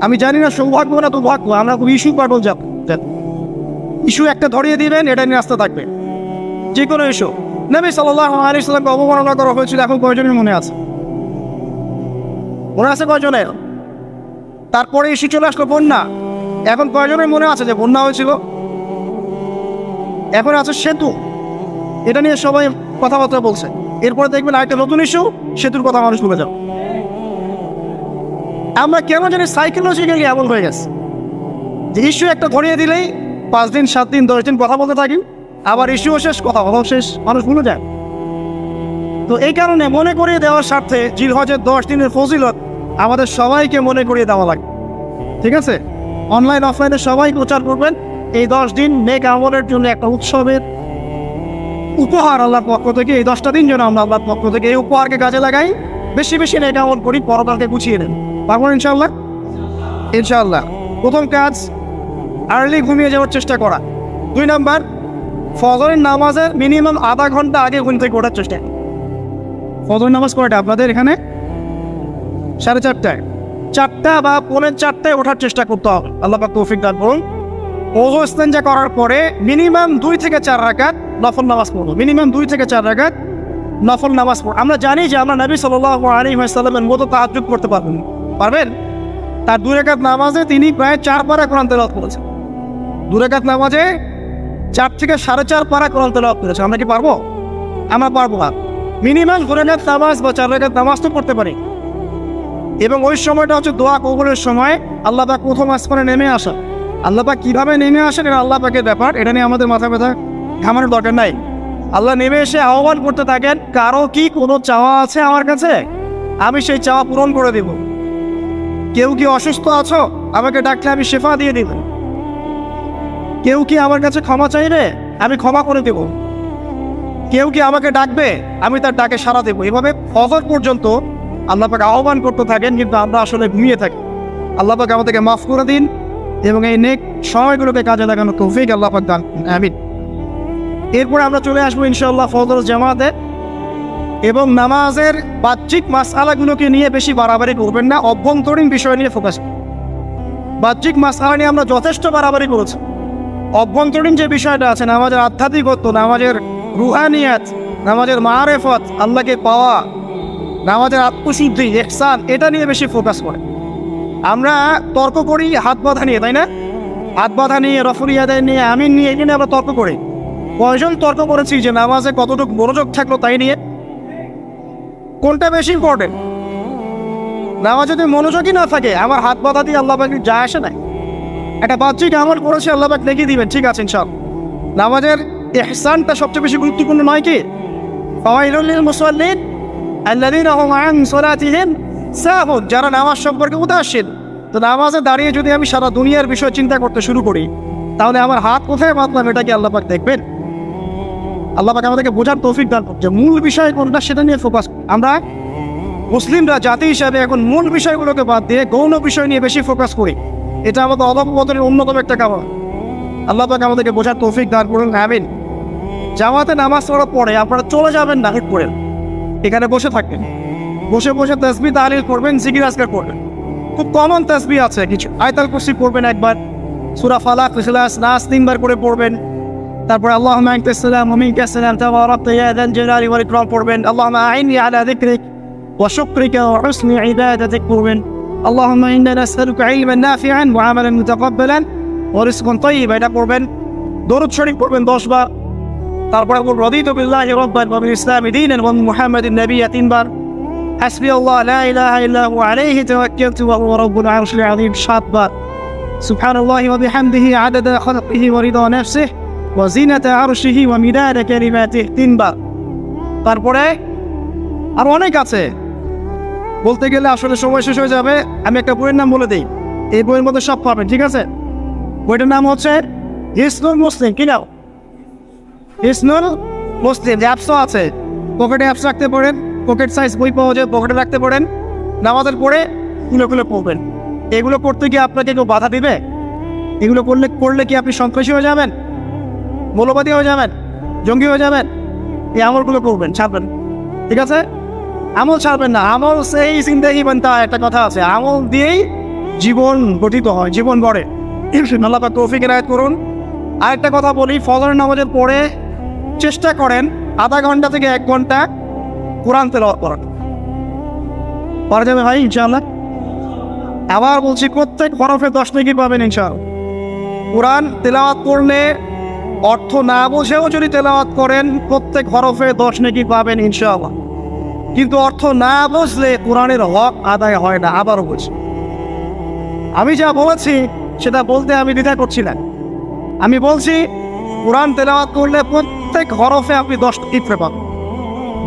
আমি জানি না সৌভাগ্য না দুর্ভাগ্য, আমরা খুব ইস্যু পাগল জাতি। ইস্যু একটা ধরিয়ে দিবেন, এটা নিয়ে আসতে থাকবে, যে কোনো ইস্যু। নবী সাল্লাল্লাহু আলাইহি ওয়াসাল্লামকে অবমাননা করা হয়েছিল, এখন কয়জনের মনে আছে? মনে আছে কয়জনের? তারপরে ইস্যু চলে আসলো বন্যা, এখন কয়জনের মনে আছে যে বন্যা হয়েছিল? এখন আছে সেতু, এটা নিয়ে সবাই কথাবার্তা বলছে। এরপরে দেখবেন আরেকটা নতুন ইস্যু, সেতুর কথা মানুষ ভুলে যাবে। আমরা কেন জানি সাইকোলজিক্যালি এমন হয়ে গেছে যে ইস্যু একটা ধরিয়ে দিলেই 5 দিন 7 দিন 10 দিন কথা বলতে থাকি, আবার ইস্যুও শেষ, কথা শেষ, মানুষ ভুলে যায়। তো এই কারণে মনে করিয়ে দেওয়ার স্বার্থে জিলহজের 10 দিনের ফজিলত আমাদের সবাইকে মনে করিয়ে দেওয়া লাগে, ঠিক আছে? অনলাইন অফলাইনে সবাই প্রচার করবেন। এই 10 দিন নেক আমলের জন্য একটা উৎসবের উপহার আল্লাহর পক্ষ থেকে। এই 10টা দিন যেন আমরা আল্লাহর পক্ষ থেকে এই উপহারকে কাজে লাগাই, বেশি বেশি নেক আমল করি, পরকালকে গুছিয়ে নেন। পারবেন ইনশাআল্লাহ? ইনশাআল্লাহ। প্রথম কাজ, আর্লি ঘুমিয়ে যাওয়ার চেষ্টা করা। 2 নাম্বার, ফজরের নামাজের মিনিমাম আধা ঘন্টা আগে ঘুম থেকে ওঠার চেষ্টা। ফজর নামাজ কয়টা আপনাদের এখানে? 4:30টায়। 4টা বা 4:45 ওঠার চেষ্টা করতে হবে। আল্লাহ পাক তৌফিক দান করুন। ওযু ইস্তেঞ্জা করার পরে মিনিমাম 2 থেকে 4 রাকাত নফল নামাজ পড়ব। মিনিমাম 2 থেকে 4 রাকাত নফল নামাজ পড়ব। আমরা জানি যে আমরা নবী সাল্লাল্লাহু আলাইহি ওয়াসাল্লামের মতো তাহাজ্জুদ করতে পারবেন। পারবেন? তার 2 রাকাত নামাজে তিনি প্রায় 4 পারা কোরআন তেলাওয়াত করেছেন। 2 রাকাত নামাজে 4 থেকে 4.5 পারা কোরআন তেলাওয়াত করেছেন। আমরা কি পারবো? আমরা পারবো না। মিনিমাম 2 রাকাত নামাজ বা 4 রাকাত নামাজ তো পড়তে পারি। এবং ওই সময়টা হচ্ছে দোয়া কবুলের সময়। আল্লাহ পাক প্রথম আসমানে নেমে আসা। আল্লাহ পাক কীভাবে নেমে আসেন এটা আল্লাহ পাকের ব্যাপার, এটা নিয়ে আমাদের মাথা ব্যথা ঘামানোর দরকার নাই। আল্লাহ নেমে এসে আহ্বান করতে থাকেন, কারো কি কোনো চাওয়া আছে আমার কাছে, আমি সেই চাওয়া পূরণ করে দেব। কেউ কি অসুস্থ আছো, আমাকে ডাকলে আমি শেফা দিয়ে দেব। কেউ কি আমার কাছে ক্ষমা চাইবে, আমি ক্ষমা করে দেব। কেউ কি আমাকে ডাকবে, আমি তার ডাকে সাড়া দেবো। এভাবে ফজর পর্যন্ত আল্লাহ পাক আহ্বান করতে থাকেন, কিন্তু আমরা আসলে ঘুমিয়ে থাকি। আল্লাহ পাক আমাদেরকে মাফ করে দিন এবং এই নেক সময়গুলোকে কাজে লাগানো তৌফিক আল্লাহ পাক দান করুন। আমিন। এরপরে আমরা চলে আসবো ইনশাআল্লাহ ফজর জামাতে। এবং নামাজের বাহ্যিক মাসআলাগুলোকে নিয়ে বেশি বাড়াবাড়ি করবেন না, অভ্যন্তরীণ বিষয় নিয়ে ফোকাস। বাহ্যিক মাসআলা নিয়ে আমরা যথেষ্ট বাড়াবাড়ি করেছি। অভ্যন্তরীণ যে বিষয়টা আছে, নামাজের আধ্যাত্মিকত্ব, নামাজের রুহানিয়াত, নামাজের মারেফত, আল্লাহকে পাওয়া, নামাজের আত্মশুদ্ধি, ইহসান, এটা নিয়ে বেশি ফোকাস করে। আমরা তর্ক করি হাত বাঁধা নিয়ে, তাই না? হাত বাঁধা নিয়ে, রফুল ইয়াদায় নিয়ে, আমিন নিয়ে, এখানে আমরা তর্ক করি। কয়জন তর্ক করেছি যে নামাজে কতটুকু মনোযোগ থাকলো তাই নিয়ে? কোনটা বেশি ইম্পর্টেন্ট? নামাজ যদি মনোযোগই না থাকে, আমার হাত বাঁধা দিয়ে আল্লাহ পাক যা আসে না। একটা বাহ্যিক আমল করেছে, আল্লাহ পাক দেখিয়ে দিবেন, ঠিক আছে ইনশাআল্লাহ। নামাজের ইহসানটা সবচেয়ে বেশি গুরুত্বপূর্ণ নয় কি? ফাওয়াইলুল লিল মুসাল্লিন আল্লাযীনা হুম আন সালাতিহিম সাহুন। যারা নামাজ সম্পর্কে উদাসীন। তো নামাজে দাঁড়িয়ে যদি আমি সারা দুনিয়ার বিষয় চিন্তা করতে শুরু করি, তাহলে আমার হাত কোথায় বাঁধলাম এটা কি আল্লাহ পাক দেখবেন? আল্লাহ পাক আমাদেরকে বোঝার তৌফিক দান করুন যে মূল বিষয় কোনটা সেটা নিয়ে ফোকাস। আমরা মুসলিমরা জাতি হিসাবে এখন মূল বিষয়গুলোকে বাদ দিয়ে গৌণ বিষয় নিয়ে বেশি ফোকাস করি। এটা আমাদের অধঃপতনের অন্যতম একটা কারণ। আল্লাহ পাক আমাদেরকে বোঝার তৌফিক দান করুন। আমিন। জামাতে নামাজ পড়ার পরে আপনারা চলে যাবেন না, হুট করে এখানে বসে থাকবেন। বসে বসে তাসবিহ তাহলিল করবেন, জিকির আজকার করবেন। খুব কমন তাসবিহ আছে কিছু। আয়াতুল কুরসি পড়বেন একবার, সূরা ফালাক, ইখলাস, নাস 3 বার করে পড়বেন। তারপর আল্লাহুম্মা আনতাস সালাম ওয়া মিনকাস সালাম তাবারাকতা ইয়া যাল জালালি ওয়াল ইকরাম পড়বেন। আল্লাহুম্মা আইননি আলা যিকরিক ওয়া শুকরিকা ওয়া হুসনি ইবাদাতিক পড়বেন। আল্লাহুম্মা ইন্না নাসআলুকা ইলমান নাফিআন ওয়া আমালান মুতাকাব্বালান ওয়া রিজকান তাইয়্যিবান, এটা পড়বেন। দরুদ শরীফ পড়বেন 10 বার। তারপর রাদিতু বিল্লাহি রাব্বান ওয়া বিল ইসলামি দীনান ওয়া মুহাম্মাদিন নাবিয়্যা 3 বার। হাসবি আল্লাহ লা ইলাহা ইল্লা হুয়া আলাইহি তাওয়াক্কালতু ওয়া হুয়া রাব্বুল আরশিল আযীম 7 বার। সুবহানাল্লাহি ওয়া বিহামদিহি আদাদা খালকিহি ওয়া রিদা নাফসিহি ওয়া জিনাতা আরশিহি ওয়া মিদাদা কালিমাতিহি 3 বার। তারপরে আর অনেক আছে, বলতে গেলে আসলে সময় শেষ হয়ে যাবে। আমি একটা বইয়ের নাম বলে দিই, এই বইয়ের মধ্যে সব পাবেন, ঠিক আছে? বইটার নাম হচ্ছে হিসনুল মুসলিম। কি নাও? হিসনুল মুসলিম। অ্যাপসও আছে, পকেটে অ্যাপস রাখতে পারেন, পকেট সাইজ বই পাওয়া যায়, পকেটে রাখতে পারেন। নামাজের পরে খুলে খুলে পড়বেন। এগুলো করতে গিয়ে আপনাকে কেউ বাধা দিবে? এগুলো করলে কি আপনি সন্ত্রাসী হয়ে যাবেন, মৌলবাদী হয়ে যাবেন, জঙ্গি হয়ে যাবেন? এই আমলগুলো করবেন, ছাড়বেন, ঠিক আছে? আমল ছাড়বেন না। আমল সেই জিন্দেগি বানতা, একটা কথা আছে, আমল দিয়েই জীবন গঠিত হয়, জীবন গড়ে। আল্লাহ পাক তৌফিক ইনায়াত করুন। আরেকটা কথা বলি, ফজর নামাজের পরে চেষ্টা করেন আধা ঘন্টা থেকে 1 ঘন্টা কোরআন তেলাওয়াত করার। পারা যাবে ভাই ইনশাআল্লাহ? আবার বলছি, প্রত্যেক হরফে 10 নেকি পাবেন ইনশাআল্লাহ। কোরআন তেলাওয়াত করলে, অর্থ না বুঝেও যদি তেলাওয়াত করেন, প্রত্যেক হরফে 10 নেকি পাবেন ইনশাআল্লাহ। কিন্তু অর্থ না বুঝলে কোরআনের হক আদায় হয় না। আবারও বলছি, আমি যা বলেছি সেটা বলতে আমি দ্বিধা করছি না। আমি বলছি কোরআন তেলাওয়াত করলে প্রত্যেক হরফে আপনি 10 নেকি পাবেন।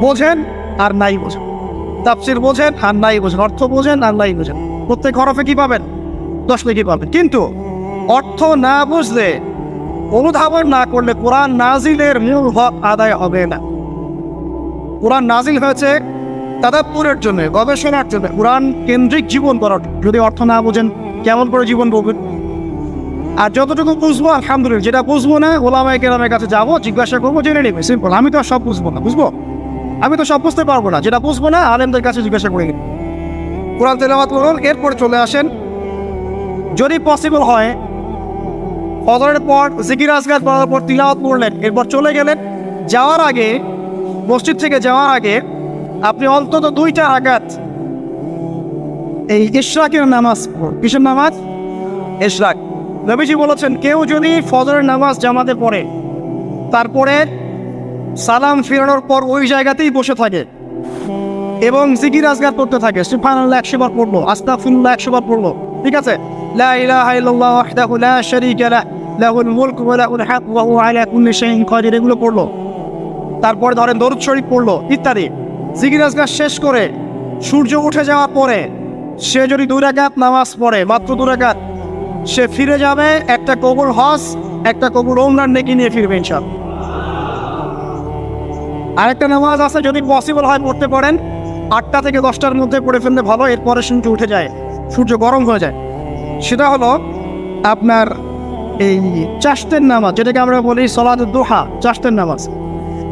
বোঝেন আর নাই বোঝেন, তাফসীর বোঝেন আর নাই বোঝেন, অর্থ বোঝেন আর নাই বোঝেন, প্রত্যেক হরফে কি পাবেন? 10 নেকি পাবেন। কিন্তু অর্থ না বুঝলে, অনুধাবন না করলে কোরআন নাজিলের মূল হক আদায় হবে না। কোরআন নাজিল হয়েছে তাদাব্বুরের জন্য, গবেষণার জন্য, কোরআন কেন্দ্রিক জীবন করার। যদি অর্থ না বোঝেন কেমন করে জীবন বলবেন? আর যতটুকু বুঝবো আলহামদুলিল্লাহ, যেটা বুঝবো না ওলামায়ে কেরামের কাছে যাবো, জিজ্ঞাসা করবো, জেনে নেবে, সিম্পল। আমি তো আর সব বুঝবো না, বুঝবো? আমি তো সব বুঝতে পারবো না। যেটা বুঝবো না আলেমদের কাছে জিজ্ঞাসা করে নেব। কোরআন তেলাওয়াত করুন, এরপরে চলে আসেন যদি পসিবল হয় ফজরের পর জিকির আজকার করার পর তিলাওয়াত পড়লেন, এরপর চলে গেলেন। যাওয়ার আগে, মসজিদ থেকে যাওয়ার আগে আপনি অন্তত 2টা রাকাত এই ইশরাকের নামাজ পড়ুন। কিসের নামাজ? ইশরাক। নবীজি বলেছেন কেউ যদি ফজরের নামাজ জামাতে পড়ে তারপরে সালাম ফেরানোর পর ওই জায়গাতেই বসে থাকে এবং জিকির আজকার করতে থাকে, সুবহানাল্লাহ 100 বার পড়লো, আস্তাগফিরুল্লাহ 100 বার পড়লো, ঠিক আছে, লা ইলাহা ইল্লাল্লাহ ওয়াহদাহু লা শারীকা লাহু লাহুল মুলকু ওয়া লাহুল হামদু ওয়া হুয়া আলা কুল্লি শাইইন কাদির, এগুলো পড়লো। তারপরে ধরেন দরুদ শরীফ পড়লো ইত্যাদি। জিকির আজকার শেষ করে সূর্য উঠে যাওয়ার পরে সে যদি 2 রাকাত নামাজ পড়ে, মাত্র 2 রাকাত, সে ফিরে যাবে একটা কবুল হজ, একটা কবুল ওমরার নেকি নিয়ে ফিরবে ইনশাআল্লাহ। আরেকটা নামাজ আছে, যদি পসিবল হয় পড়তে পারেন, 8টা থেকে 10টার মধ্যে পড়ে ফেললে ভালো, এরপরে সূর্য উঠে যায়, সূর্য গরম হয়ে যায়। সেটা হলো আপনার এই চাষতের নামাজ, যেটাকে আমরা বলি সলাতুদ দুহা, চাষতের নামাজ।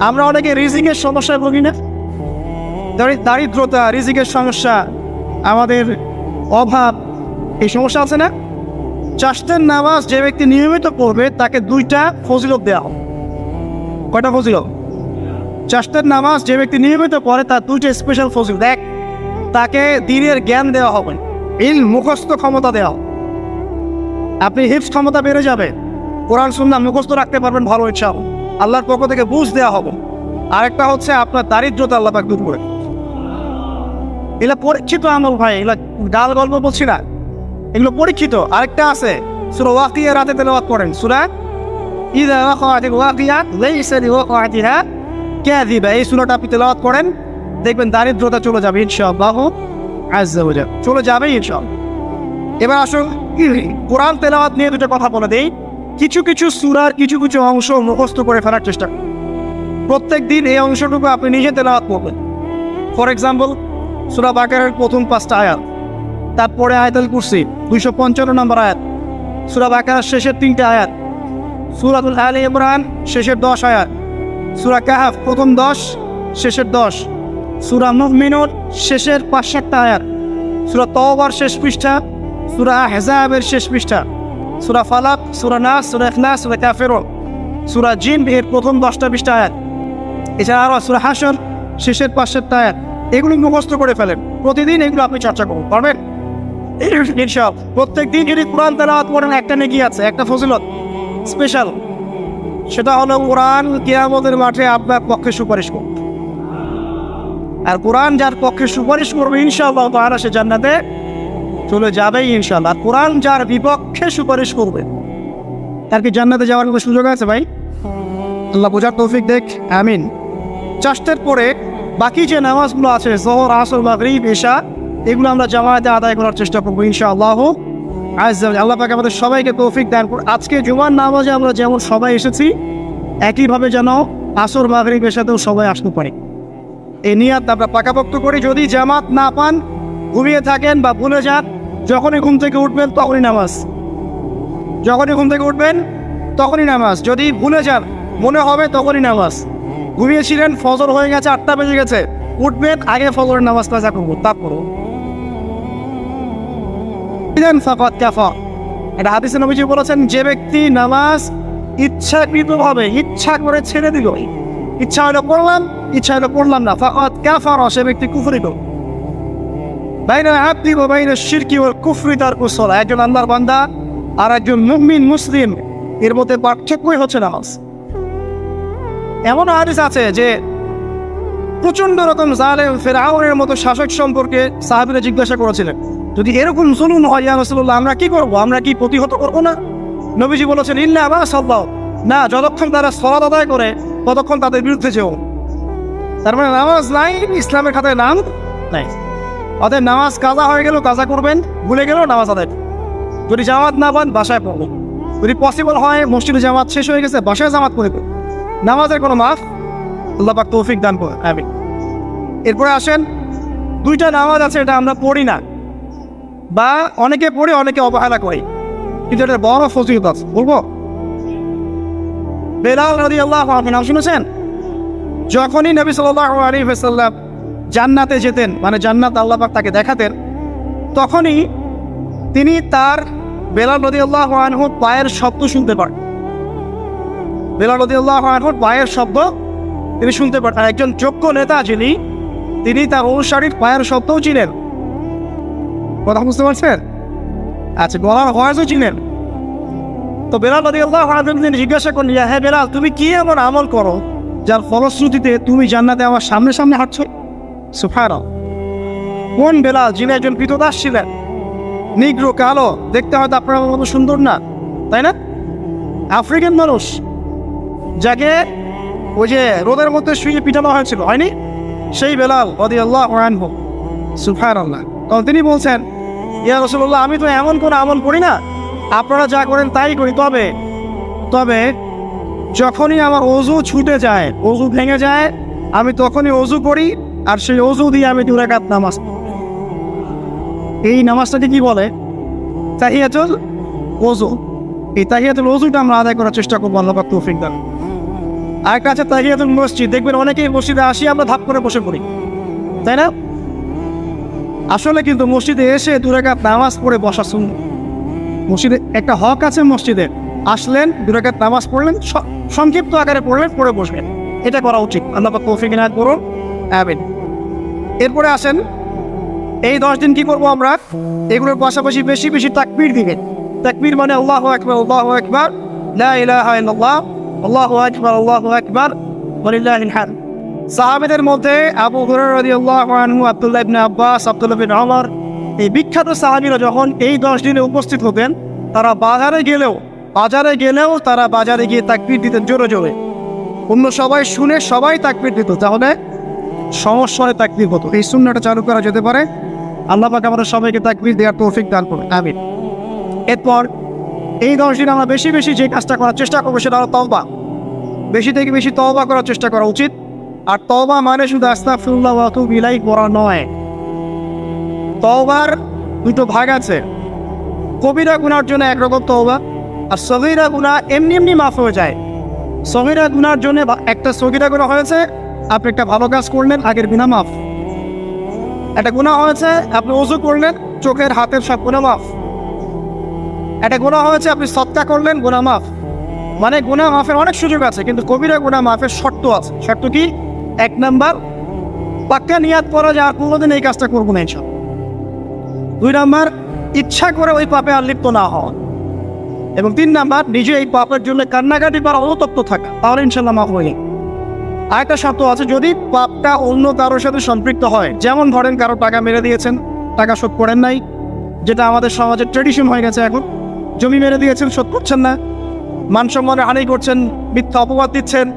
আমরা অনেকে রিজিকের সমস্যায় ভুগি না, দারিদ্রতা, রিজিকের সমস্যা, আমাদের অভাব, এই সমস্যা আছে না? চাষতের নামাজ যে ব্যক্তি নিয়মিত পড়বে তাকে 2টা ফজিলত দেওয়া হবে। কয়টা ফজিলত? চাষতের নামাজ যে ব্যক্তি নিয়মিত পড়ে তার 2টা স্পেশাল ফজিলত। এক, তাকে দ্বীনের জ্ঞান দেওয়া হবে, মুখস্থ ক্ষমতা দেওয়া হবে, আপনি হিফজ ক্ষমতা বেড়ে যাবে, কোরআন সুন্নাহ মুখস্থ রাখতে পারবেন ভালো ইনশাআল্লাহ, আল্লাহর পক্ষ থেকে বুঝ দেওয়া হবে। আরেকটা হচ্ছে আপনার দারিদ্রতা আল্লাহ পাক দূর করে। এগুলো পরীক্ষিত আমল ভাই, এগুলো গাল গল্প বলছি না, এগুলো পরীক্ষিত। আরেকটা আছে সূরা ওয়াকিয়া, রাতে তেলাওয়াত করেন, সূরা ইযা ওয়াকাআতিল ওয়াকিয়া লাইসা লিওয়াকাতিহা কাযিবা, এই সূরাটা আপনি তেলাওয়াত করেন, দেখবেন দারিদ্রতা চলে যাবে ইনশাআল্লাহ আযজা ওয়া জাল, চলে যাবে ইনশাআল্লাহ। এবার আসুন কোরআন তেলাওয়াত নিয়ে 2টা কথা বলে দেই। কিছু কিছু সূরার কিছু কিছু অংশ মুখস্থ করে ফেলার চেষ্টা করুন। প্রত্যেক দিন এই অংশটুকু আপনি নিজে তেলাওয়াত করবেন। ফর এক্সাম্পল সূরা বাকারার প্রথম 5টা আয়াত, তারপরে আয়াতুল কুরসি 255 নম্বর আয়াত, সূরা বাকারার শেষের 3টা আয়াত, সূরাতুল আলে ইমরান শেষের 10 আয়াত, সূরা কাহফ প্রথম 10 শেষের 10, সূরা মুমিনুন শেষের 5-7টা আয়াত, সূরা তাওবার শেষ পৃষ্ঠা, সূরা আহজাবের শেষ পৃষ্ঠা, সূরা ফালাক, সূরা নাস, সূরা ইখলাস, সূরা কাফিরুন, সূরা জিন এর প্রথম 10টা-20টা আয়াত, এছাড়া আরো সূরা হাশর শেষের 5-7টা আয়াত। এগুলো মুখস্থ করে ফেলেন, প্রতিদিন এগুলো আপনি চর্চা করুন, পারবেন ইনশাআল্লাহ। প্রত্যেক দিন যদি কোরআন তেলাওয়াত করেন একটা নেকি আছে, একটা ফজিলত স্পেশাল, সেটা হলো কোরআন কিয়ামতের মাঠে আপনার পক্ষে সুপারিশ করবে। আর কোরআন যার পক্ষে সুপারিশ করবে ইনশাআল্লাহ তাআলা সে জান্নাতে চলে যাবেই ইনশাআল্লাহ। আর কোরআন যার বিপক্ষে সুপারিশ করবে তার কি জান্নাতে যাওয়ার কোনো সুযোগ আছে ভাই? আল্লাহ বোঝার তৌফিক দেখ, আমিন। চাষতের পরে বাকি যে নামাজগুলো আছে, যোহর, আসর, মাগরিব, ইশা, এগুলো আমরা জামাতে আদায় করার চেষ্টা করবো ইনশাআল্লাহ আযজা ওয়া জাল। আল্লাহ পাক আমাদের সবাইকে তৌফিক দান করুন। আজকে জুমার নামাজে আমরা যেমন সবাই এসেছি, একইভাবে যেন আসর, মাগরিব, ইশাতেও সবাই আসতে পারি, এই নিয়ত আমরা পাকাপোক্ত করি। যদি জামাত না পান, ঘুমিয়ে থাকেন বা ভুলে যান, যখনই ঘুম থেকে উঠবেন তখনই নামাজ, যখনই ঘুম থেকে উঠবেন তখনই নামাজ। যদি ভুলে যান, মনে হবে তখনই নামাজ। ঘুমিয়েছিলেন, ফজর হয়ে গেছে, 8টা বেজে গেছে, উঠবেন, আগে ফজরের নামাজ কাজা করবো, তারপরও এটা হাদিসে নবীজি বলেছেন, যে ব্যক্তি নামাজ ইচ্ছাকৃতভাবে ইচ্ছা করে ছেড়ে দিল, ইচ্ছা হলো পড়লাম, ইচ্ছা হলো পড়লাম না, ফাকাত কাফারা, সে ব্যক্তি কুফরি করল। বাইনাল আবদি ওয়া বাইনাশ শিরকি ওয়াল কুফরি তারকুস সালাহ, একজন আল্লাহর বান্দা আর একজন মুমিন মুসলিম এর মধ্যে পার্থক্যই হচ্ছে নামাজ। এমন হাদিস আছে যে প্রচন্ড রকম জালেম ফেরাউনের মতো শাসক সম্পর্কে সাহাবীরা জিজ্ঞাসা করেছিলেন, যদি এরকম জুলুম হয় ইয়া রাসূলুল্লাহ, আমরা কি করব? আমরা কি প্রতিহত করব না? নবীজি বলেছেন, ইল্লা মা সাল্লাহ, না, যতক্ষণ তারা সালাত আদায় করে ততক্ষণ তাদের বিরুদ্ধে যেও। তার মানে নামাজ নাই, ইসলামের খাতায় নাম নাই। অতএব নামাজ কাজা হয়ে গেল কাজা করবেন, ভুলে গেলেও নামাজ আদায়। যদি জামাত না পান বাসায় পড়বেন, যদি পসিবল হয় মসজিদে জামাত শেষ হয়ে গেছে বাসায় জামাত করে দেবেন, নামাজের কোনো মাফ আল্লাহ পাক তৌফিক দান করে, আমিন। এরপরে আসেন, 2টা নামাজ আছে এটা আমরা পড়ি না, বা অনেকে পড়ে অনেকে অবহেলা করি, কিন্তু এটা বড় ফজিলত আছে, বলবো। বেলাল রাদিয়াল্লাহু আনহু নাম শুনেছেন? যখনই নবী সাল্লাল্লাহু আলাইহি ওয়াসাল্লাম জান্নাতে যেতেন, মানে জান্নাত আল্লাহ পাক তাকে দেখাতেন, তখনই তিনি তার বেলাল রাদিয়াল্লাহু আনহুর পায়ের শব্দ শুনতে পান। বেলাল রাদিয়াল্লাহু আনহুর পায়ের শব্দ তিনি শুনতে পান। আর একজন যোগ্য নেতা যিনি, তিনি তার অনুসারীর পায়ের শব্দও চিনেন। কথা বুঝতে পারছেন? আচ্ছা, গলার আওয়াজও চিনেন। তো বেলাল রাদিয়াল্লাহু আনহু তিনি জিজ্ঞাসা করলেন, হ্যাঁ বেলাল, তুমি কি এমন আমল করো যার ফলশ্রুতিতে তুমি জান্নাতে আমার সামনে সামনে হাঁটছো? সুবহানাল্লাহ। কোন বেলাল? যিনি একজন কৃতদাস ছিলেন, নিগ্রো, কালো, দেখতে হয়তো আপনার মতো সুন্দর না, তাই না? আফ্রিকান মানুষ, যাকে ওই যে রোদের মধ্যে শুয়ে পিটানো হয়েছিল, হয়নি? সেই বেলাল রাদিয়াল্লাহু আনহু। সুবহানাল্লাহ। তখন তিনি বলছেন, ইয়া রাসূলুল্লাহ, আমি তো এমন কোনো আমল করি না, আপনারা যা করেন তাই করি। তবে যখনই আমার ওযু ছুটে যায়, ওযু ভেঙে যায়, আমি তখনই ওযু করি, আর সেই ওযু দিয়ে আমি 2 রাকাত নামাজ পড়ি। এই নামাজটাকে কি বলে? তাহিয়াতুল ওযু। এই তাহিয়াতুল ওযুটা আমরা আদায় করার চেষ্টা করবো, আল্লাহ পাক তৌফিক দান। আরেকটা আছে তাহিয়াতুল মসজিদ। দেখবেন অনেকেই মসজিদে আসি আমরা ধাপ করে বসে পড়ি, তাই না? আসলে কিন্তু মসজিদে এসে 2 রাকাত নামাজ পড়ে বসা সুন্নাত। মসজিদে একটা হক আছে, মসজিদে আসলেন, 2 রাকাত নামাজ পড়লেন, সংক্ষিপ্ত আকারে পড়লেন, পড়ে বসবেন। এটা করা উচিত। আল্লাহ পাক তৌফিক ইনায়াত করুন, আমিন। এরপরে আসেন, এই 10 দিন কি করবো আমরা? এগুলোর পাশাপাশি বেশি বেশি তাকবীর দিবেন। তাকবীর মানে আল্লাহু আকবার, আল্লাহু আকবার, লা ইলাহা ইল্লাল্লাহ, আল্লাহু আকবার, আল্লাহু আকবার, ওয়ালিল্লাহিল হামদ। সাহাবীদের মধ্যে আবু হুরায়রা রাদিয়াল্লাহু আনহু, আব্দুল্লাহ ইবনে আব্বাস, আব্দুল্লাহ বিন ওমর, এই বিখ্যাত সাহাবীরা যখন এই 10 দিনে উপস্থিত হতেন, তারা বাজারে গেলেও তারা বাজারে গিয়ে তাকবীর দিতেন জোরে জোরে। অন্য সবাই শুনে সবাই তাকবীর দিত, তাহলে সমস্যায় তাকবীর হতো। এই সুন্নাহটা চালু করা যেতে পারে। আল্লাহ পাক আমাদের সবাইকে তাকবীর দেওয়ার তৌফিক দান করুন, আমিন। এরপর এই 10 দিন আমরা বেশি বেশি যে কাজটা করার চেষ্টা করবো সেটা হলো তওবা। বেশি থেকে বেশি তওবা করার চেষ্টা করা উচিত। আর তওবা মানে শুধু আস্তাগফিরুল্লাহ ওয়া আতুবু ইলাইহি পড়া নয়। তওবার 2টো ভাগ আছে। কবিরা গুনার জন্য একরকম তওবা, আর সগীরা গুনাহ এমনি এমনি মাফ হয়ে যায়। সগীরা গুনার জন্য একটা সগীরা গুনাহ হয়েছে, আপনি একটা ভালো কাজ করলেন, আগের গুনাহ মাফ। একটা গুনাহ হয়েছে, আপনি ওযু করলেন, চোখের হাতের সব গুনাহ মাফ। একটা গুনাহ হয়েছে, আপনি সদকা করলেন, গুনাহ মাফ। মানে গুনাহ মাফের অনেক সুযোগ আছে, কিন্তু কবিরা গুনাহ মাফের শর্ত আছে। শর্ত কি? 1 নাম্বার, পাক্কা নিয়াত করা যে আর কোনোদিন এই কাজটা করবো না ইনশাআল্লাহ। 2 নাম্বার, ইচ্ছা করে ওই পাপে আর লিপ্ত না হওয়া। এবং 3 নাম্বার, নিজে এই পাপের জন্য কান্নাকাটি বা অনুতপ্ত থাকা, তাহলে ইনশাআল্লাহ মাফ হয়ে যায়। আরেকটা শর্ত আছে, যদি পাপটা অন্য কারোর সাথে সম্পৃক্ত হয়, যেমন ধরেন কারো টাকা মেরে দিয়েছেন, টাকা শোধ করেন নাই, যেটা আমাদের সমাজের ট্রেডিশন হয়ে গেছে এখন। জমি মেরে দিয়েছেন, শোধ করছেন না, মান সম্মানে হানি করছেন, মিথ্যা অপবাদ দিচ্ছেন।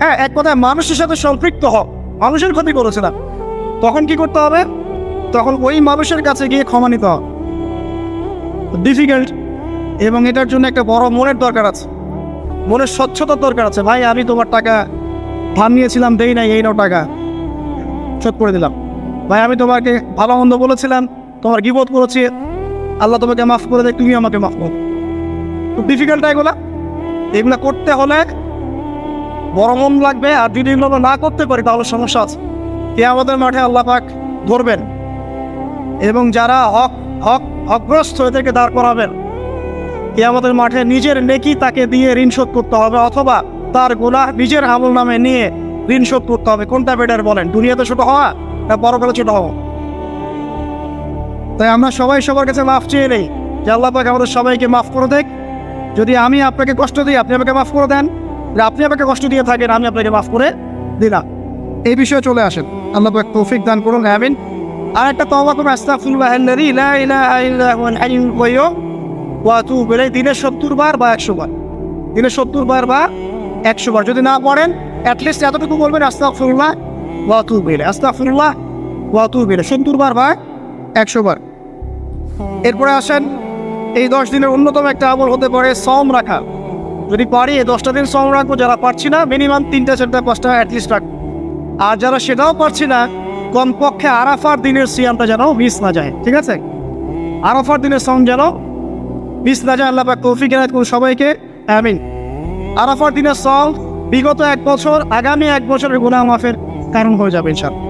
হ্যাঁ, এক কথায় মানুষের সাথে সম্পৃক্ত হওয়া, মানুষের ক্ষতি করেছে না, তখন কি করতে হবে? তখন ওই মানুষের কাছে গিয়ে ক্ষমা নিতে হবে। ডিফিকাল্ট, এবং এটার জন্য একটা বড় মনের দরকার আছে, মনের স্বচ্ছতার দরকার আছে। ভাই, আমি তোমার টাকা ধার নিয়েছিলাম, দেই নাই, এই নাও টাকা, শোধ করে দিলাম। ভাই, আমি তোমাকে ভালো মন্দ বলেছিলাম, তোমার গীবত করেছি, আল্লাহ তোমাকে মাফ করে দেয়, তুমি আমাকে মাফ করো। খুব ডিফিকাল্ট এগুলা করতে হলে বড় মন লাগবে। আর যদি এগুলো না করতে পারি তাহলে সমস্যা আছে। কিয়ামতের মাঠে আল্লাহ পাক ধরবেন, এবং যারা হকগ্রস্ত এদেরকে দাঁড় করাবেন। কিয়ামতের মাঠে নিজের নেকি তাকে দিয়ে ঋণ শোধ করতে হবে, অথবা তার গুনাহ নিজের আমল নামে নিয়ে ঋণ শোধ করতে হবে। কোনটা বেটার বলেন? দুনিয়াতে ছোট হওয়া না পরকালে ছোট হওয়া? তাই আমরা সবাই সবার কাছে মাফ চেয়ে নেই যে আল্লাহ পাক আমাদের সবাইকে মাফ করে দেখ। যদি আমি আপনাকে কষ্ট দিই, আপনি আমাকে মাফ করে দেন। আপনি আমাকে কষ্ট দিয়ে থাকেন, আমি আপনাকে মাফ করে দিলাম। এই বিষয়ে চলে আসেন। আল্লাহ পাক তৌফিক দান করুন, আমিন। আর একটা তওবা করুন, আস্তাগফিরুল্লাহাল্লাযী লা ইলাহা ইল্লা হুয়াল হাইয়ুল কাইয়্যুম ওয়া আতুবু ইলাইহি, দিনে 70 বার বা 100 বার। দিনে 70 বার বা 100 বার। যদি না পড়েন, অ্যাটলিস্ট এতটুকু বলবেন, আস্তাগফিরুল্লাহ ওয়া আতুবু ইলাইহি, আস্তাগফিরুল্লাহ ওয়া আতুবু ইলাইহি, 70 বার বা 100 বার। এরপরে আসেন, এই 10 দিনের অন্যতম একটা আমল হতে পারে সওম রাখা। যদি পারি এই 10টা দিন সওম রাখবো। যারা পারছি না, মিনিমাম 3টা 4টা 5টা অ্যাটলিস্ট রাখবো। আর যারা সেটাও পারছি না, কমপক্ষে আরাফার দিনের সিয়ামটা যেন মিস না যায়। ঠিক আছে? আরাফার দিনের সওম যেন মিস না যায়। আল্লাহ পাক তৌফিক এনায়েত করুন সবাইকে, আমিন। আরাফার দিনের সওম বিগত 1 বছর, আগামী 1 বছরের গুনাহ মাফের কারণ হয়ে যাবে ইনশাআল্লাহ।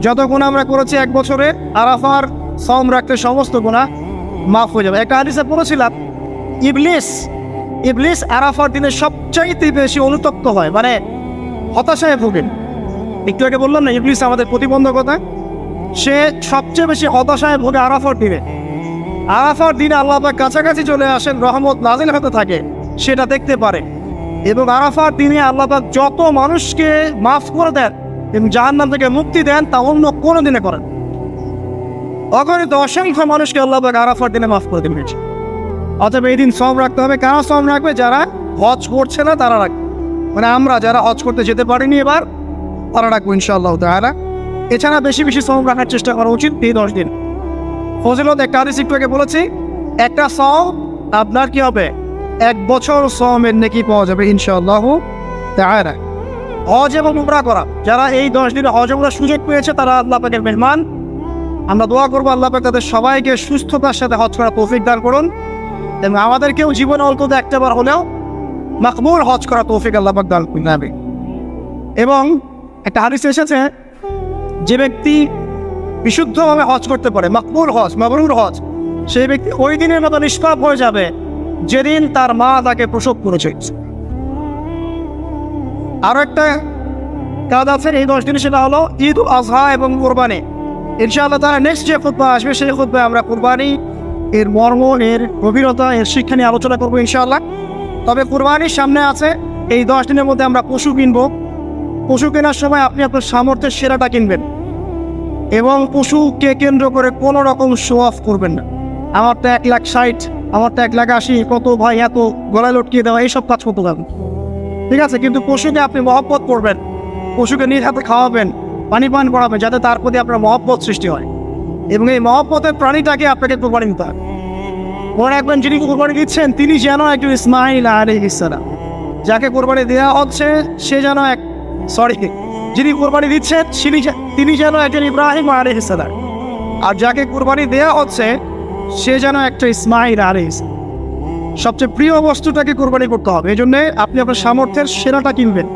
যত গুনাহ আমরা করেছি 1 বছরে, আরাফার সওম রাখতে সমস্ত গুনাহ মাফ হয়ে যাবে। একটা হাদিসে পড়েছিলাম, ইবলিস আরাফার দিনে সবচাইতে বেশি অনুতপ্ত হয়, মানে হতাশায় ভোগেন। একটু আগে বললাম না, ইবলিস আমাদের প্রতিবন্ধকতা, সে সবচেয়ে বেশি হতাশায় ভোগে আরাফার দিনে। আরাফার দিনে আল্লাহ পাক কাছাকাছি চলে আসেন, রহমত নাজিল হতে থাকে, সেটা দেখতে পারে। এবং আরাফার দিনে আল্লাহ পাক যত মানুষকে মাফ করে দেন এবং জাহান্নাম থেকে মুক্তি দেন, তা অন্য কোনো দিনে করেন। অগণিত অসংখ্য মানুষকে আল্লাহ পাক আরাফার দিনে মাফ করে দেবেন। অতএব এই দিন সওম রাখতে হবে। কারা সওম রাখবে? যারা হজ করছে না তারা রাখবে, মানে আমরা যারা হজ করতে যেতে পারিনি এবার, তারা রাখবো ইনশাআল্লাহ তাআলা। এছাড়া বেশি বেশি সওম রাখার চেষ্টা করা উচিত এই 10 দিন। ফজিলত একটা হাদিস একটু আগে বলেছি, একটা সওম আপনার কি হবে? 1 বছর সওমের নেকি পাওয়া যাবে ইনশাআল্লাহ তাআলা। হজ এবং উমরা করা, যারা এই 10 দিনে হজ উমরার সুযোগ পেয়েছে তারা আল্লাহ পাকের মেহমান। আমরা দোয়া করবো আল্লাহ পাক তাদের সবাইকে সুস্থতার সাথে হজ করার তৌফিক দান করুন, এবং আমাদেরকেও জীবনে অন্তত একটাবার হলেও মাকবুল হজ করা তৌফিক আল্লাহ পাক দান করুন। আমিন। এবং একটা হাদিস এসেছে, যে ব্যক্তি বিশুদ্ধভাবে হজ করতে পারে, মাকবুল হজ, মাবরুর হজ, সেই ব্যক্তি ওই দিনের মতো নিষ্পাপ হয়ে যাবে যেদিন তার মা তাকে প্রসব করেছে। আরও একটা কাজ আছে এই 10 দিনে, সেটা হলো ঈদ উল আজহা এবং কুরবানি। ইনশাআল্লাহ তারা নেক্সট যে খুতবা আসবে সেই খুতবায় আমরা কুরবানি, এর মর্ম, এর গভীরতা, এর শিক্ষা নিয়ে আলোচনা করবো ইনশাআল্লাহ। তবে কুরবানির সামনে আছে, এই 10 দিনের মধ্যে আমরা পশু কিনবো। পশু কেনার সময় আপনি আপনার সামর্থ্যের সেরাটা কিনবেন, এবং পশুকে কেন্দ্র করে কোনো রকম শো অফ করবেন না। আমারটা 1,60,000, আমারটা 1,80,000, কত ভাই এত গলায় লটকিয়ে দেওয়া, এইসব কাজ করতে পারবেন, ঠিক আছে? কিন্তু পশুকে আপনি মহব্বত করবেন, পশুকে নিজ হাতে খাওয়াবেন, পানি পান করাবেন, যাতে তার প্রতি আপনার মহব্বত সৃষ্টি হয়। এবং এই মহব্বতের প্রাণীটাকে আপনাকে কোরবানি দিতে হবে। মনে রাখবেন, যিনি কোরবানি দিচ্ছেন তিনি যেন একজন ইসমাইল আলাইহিস সালাম। যাকে কোরবানি দেওয়া হচ্ছে সে যেন যিনি কোরবানি দিচ্ছেন তিনি যেন একজন ইব্রাহিম আলাইহিস সালাম, আর যাকে কোরবানি দেওয়া হচ্ছে সে যেন একটা ইসমাইল আলাইহিস সালাম। সবচেয়ে প্রিয় বস্তুটাকে কোরবানি করতে হবে। এই জন্যে আপনি আপনার সামর্থ্যের সেরাটা কিনবেন।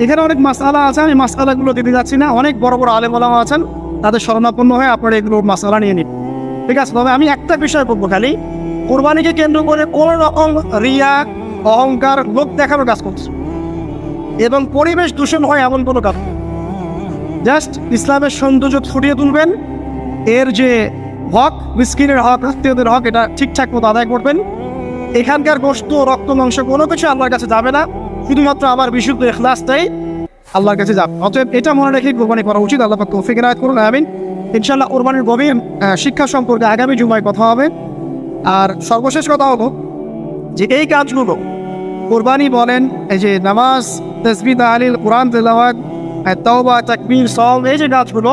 এখানে অনেক মাসআলা আছে, আমি মাসআলাগুলো দিতে যাচ্ছি না। অনেক বড় বড় আলেম ওলামা আছেন, তাদের শরণাপন্ন হয়ে আপনারা এগুলো মাসআলা নিয়ে নিন, ঠিক আছে? তবে আমি একটা বিষয় বলবো, খালি কোরবানিকে কেন্দ্র করে কোনো রকম রিয়া, অহংকার, লোক দেখানোর কাজ করছে এবং পরিবেশ দূষণ হয় এমন কোনো কাজ। জাস্ট ইসলামের সৌন্দর্য ফুটিয়ে তুলবেন, এর যে হক, মিসকিনের হক, আত্মীয়দের হক, এটা ঠিকঠাক মতো আদায় করবেন। এখানকার গোশত, রক্ত, মাংস কোনো কিছু আল্লাহর কাছে যাবে না, শুধুমাত্র আমার বিশুদ্ধ ইখলাসটাই আল্লাহর কাছে যাবে। অতএব এটা মনে রেখে কোরবানি করা উচিত। আল্লাহ পাক তৌফিক এনায়েত করুন, আমিন। ইনশাআল্লাহ কোরবানির গভীর শিক্ষা সম্পর্কে আগামী জুমায় কথা হবে। আর সর্বশেষ কথা হলো যে এই কাজগুলো, কোরবানি বলেন, এই যে নামাজ, তাসবিহ, তাহলিল, কোরআন তেলাওয়াত, তাওবা, তাকবীর, সওম, এই যে কাজগুলো,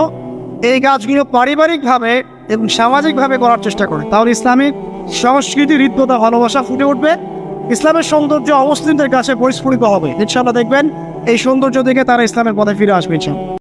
এই কাজগুলো পারিবারিকভাবে এবং সামাজিকভাবে করার চেষ্টা করে, তাহলে ইসলামিক সংস্কৃতি, হৃদ্যতা, ভালোবাসা ফুটে উঠবে। ইসলামের সৌন্দর্য অমুসলিমদের কাছে পরিস্ফুটিত হবে। ইনশাআল্লাহ দেখবেন এই সৌন্দর্য দেখে তারা ইসলামের পথে ফিরে আসবে ইনশাআল্লাহ।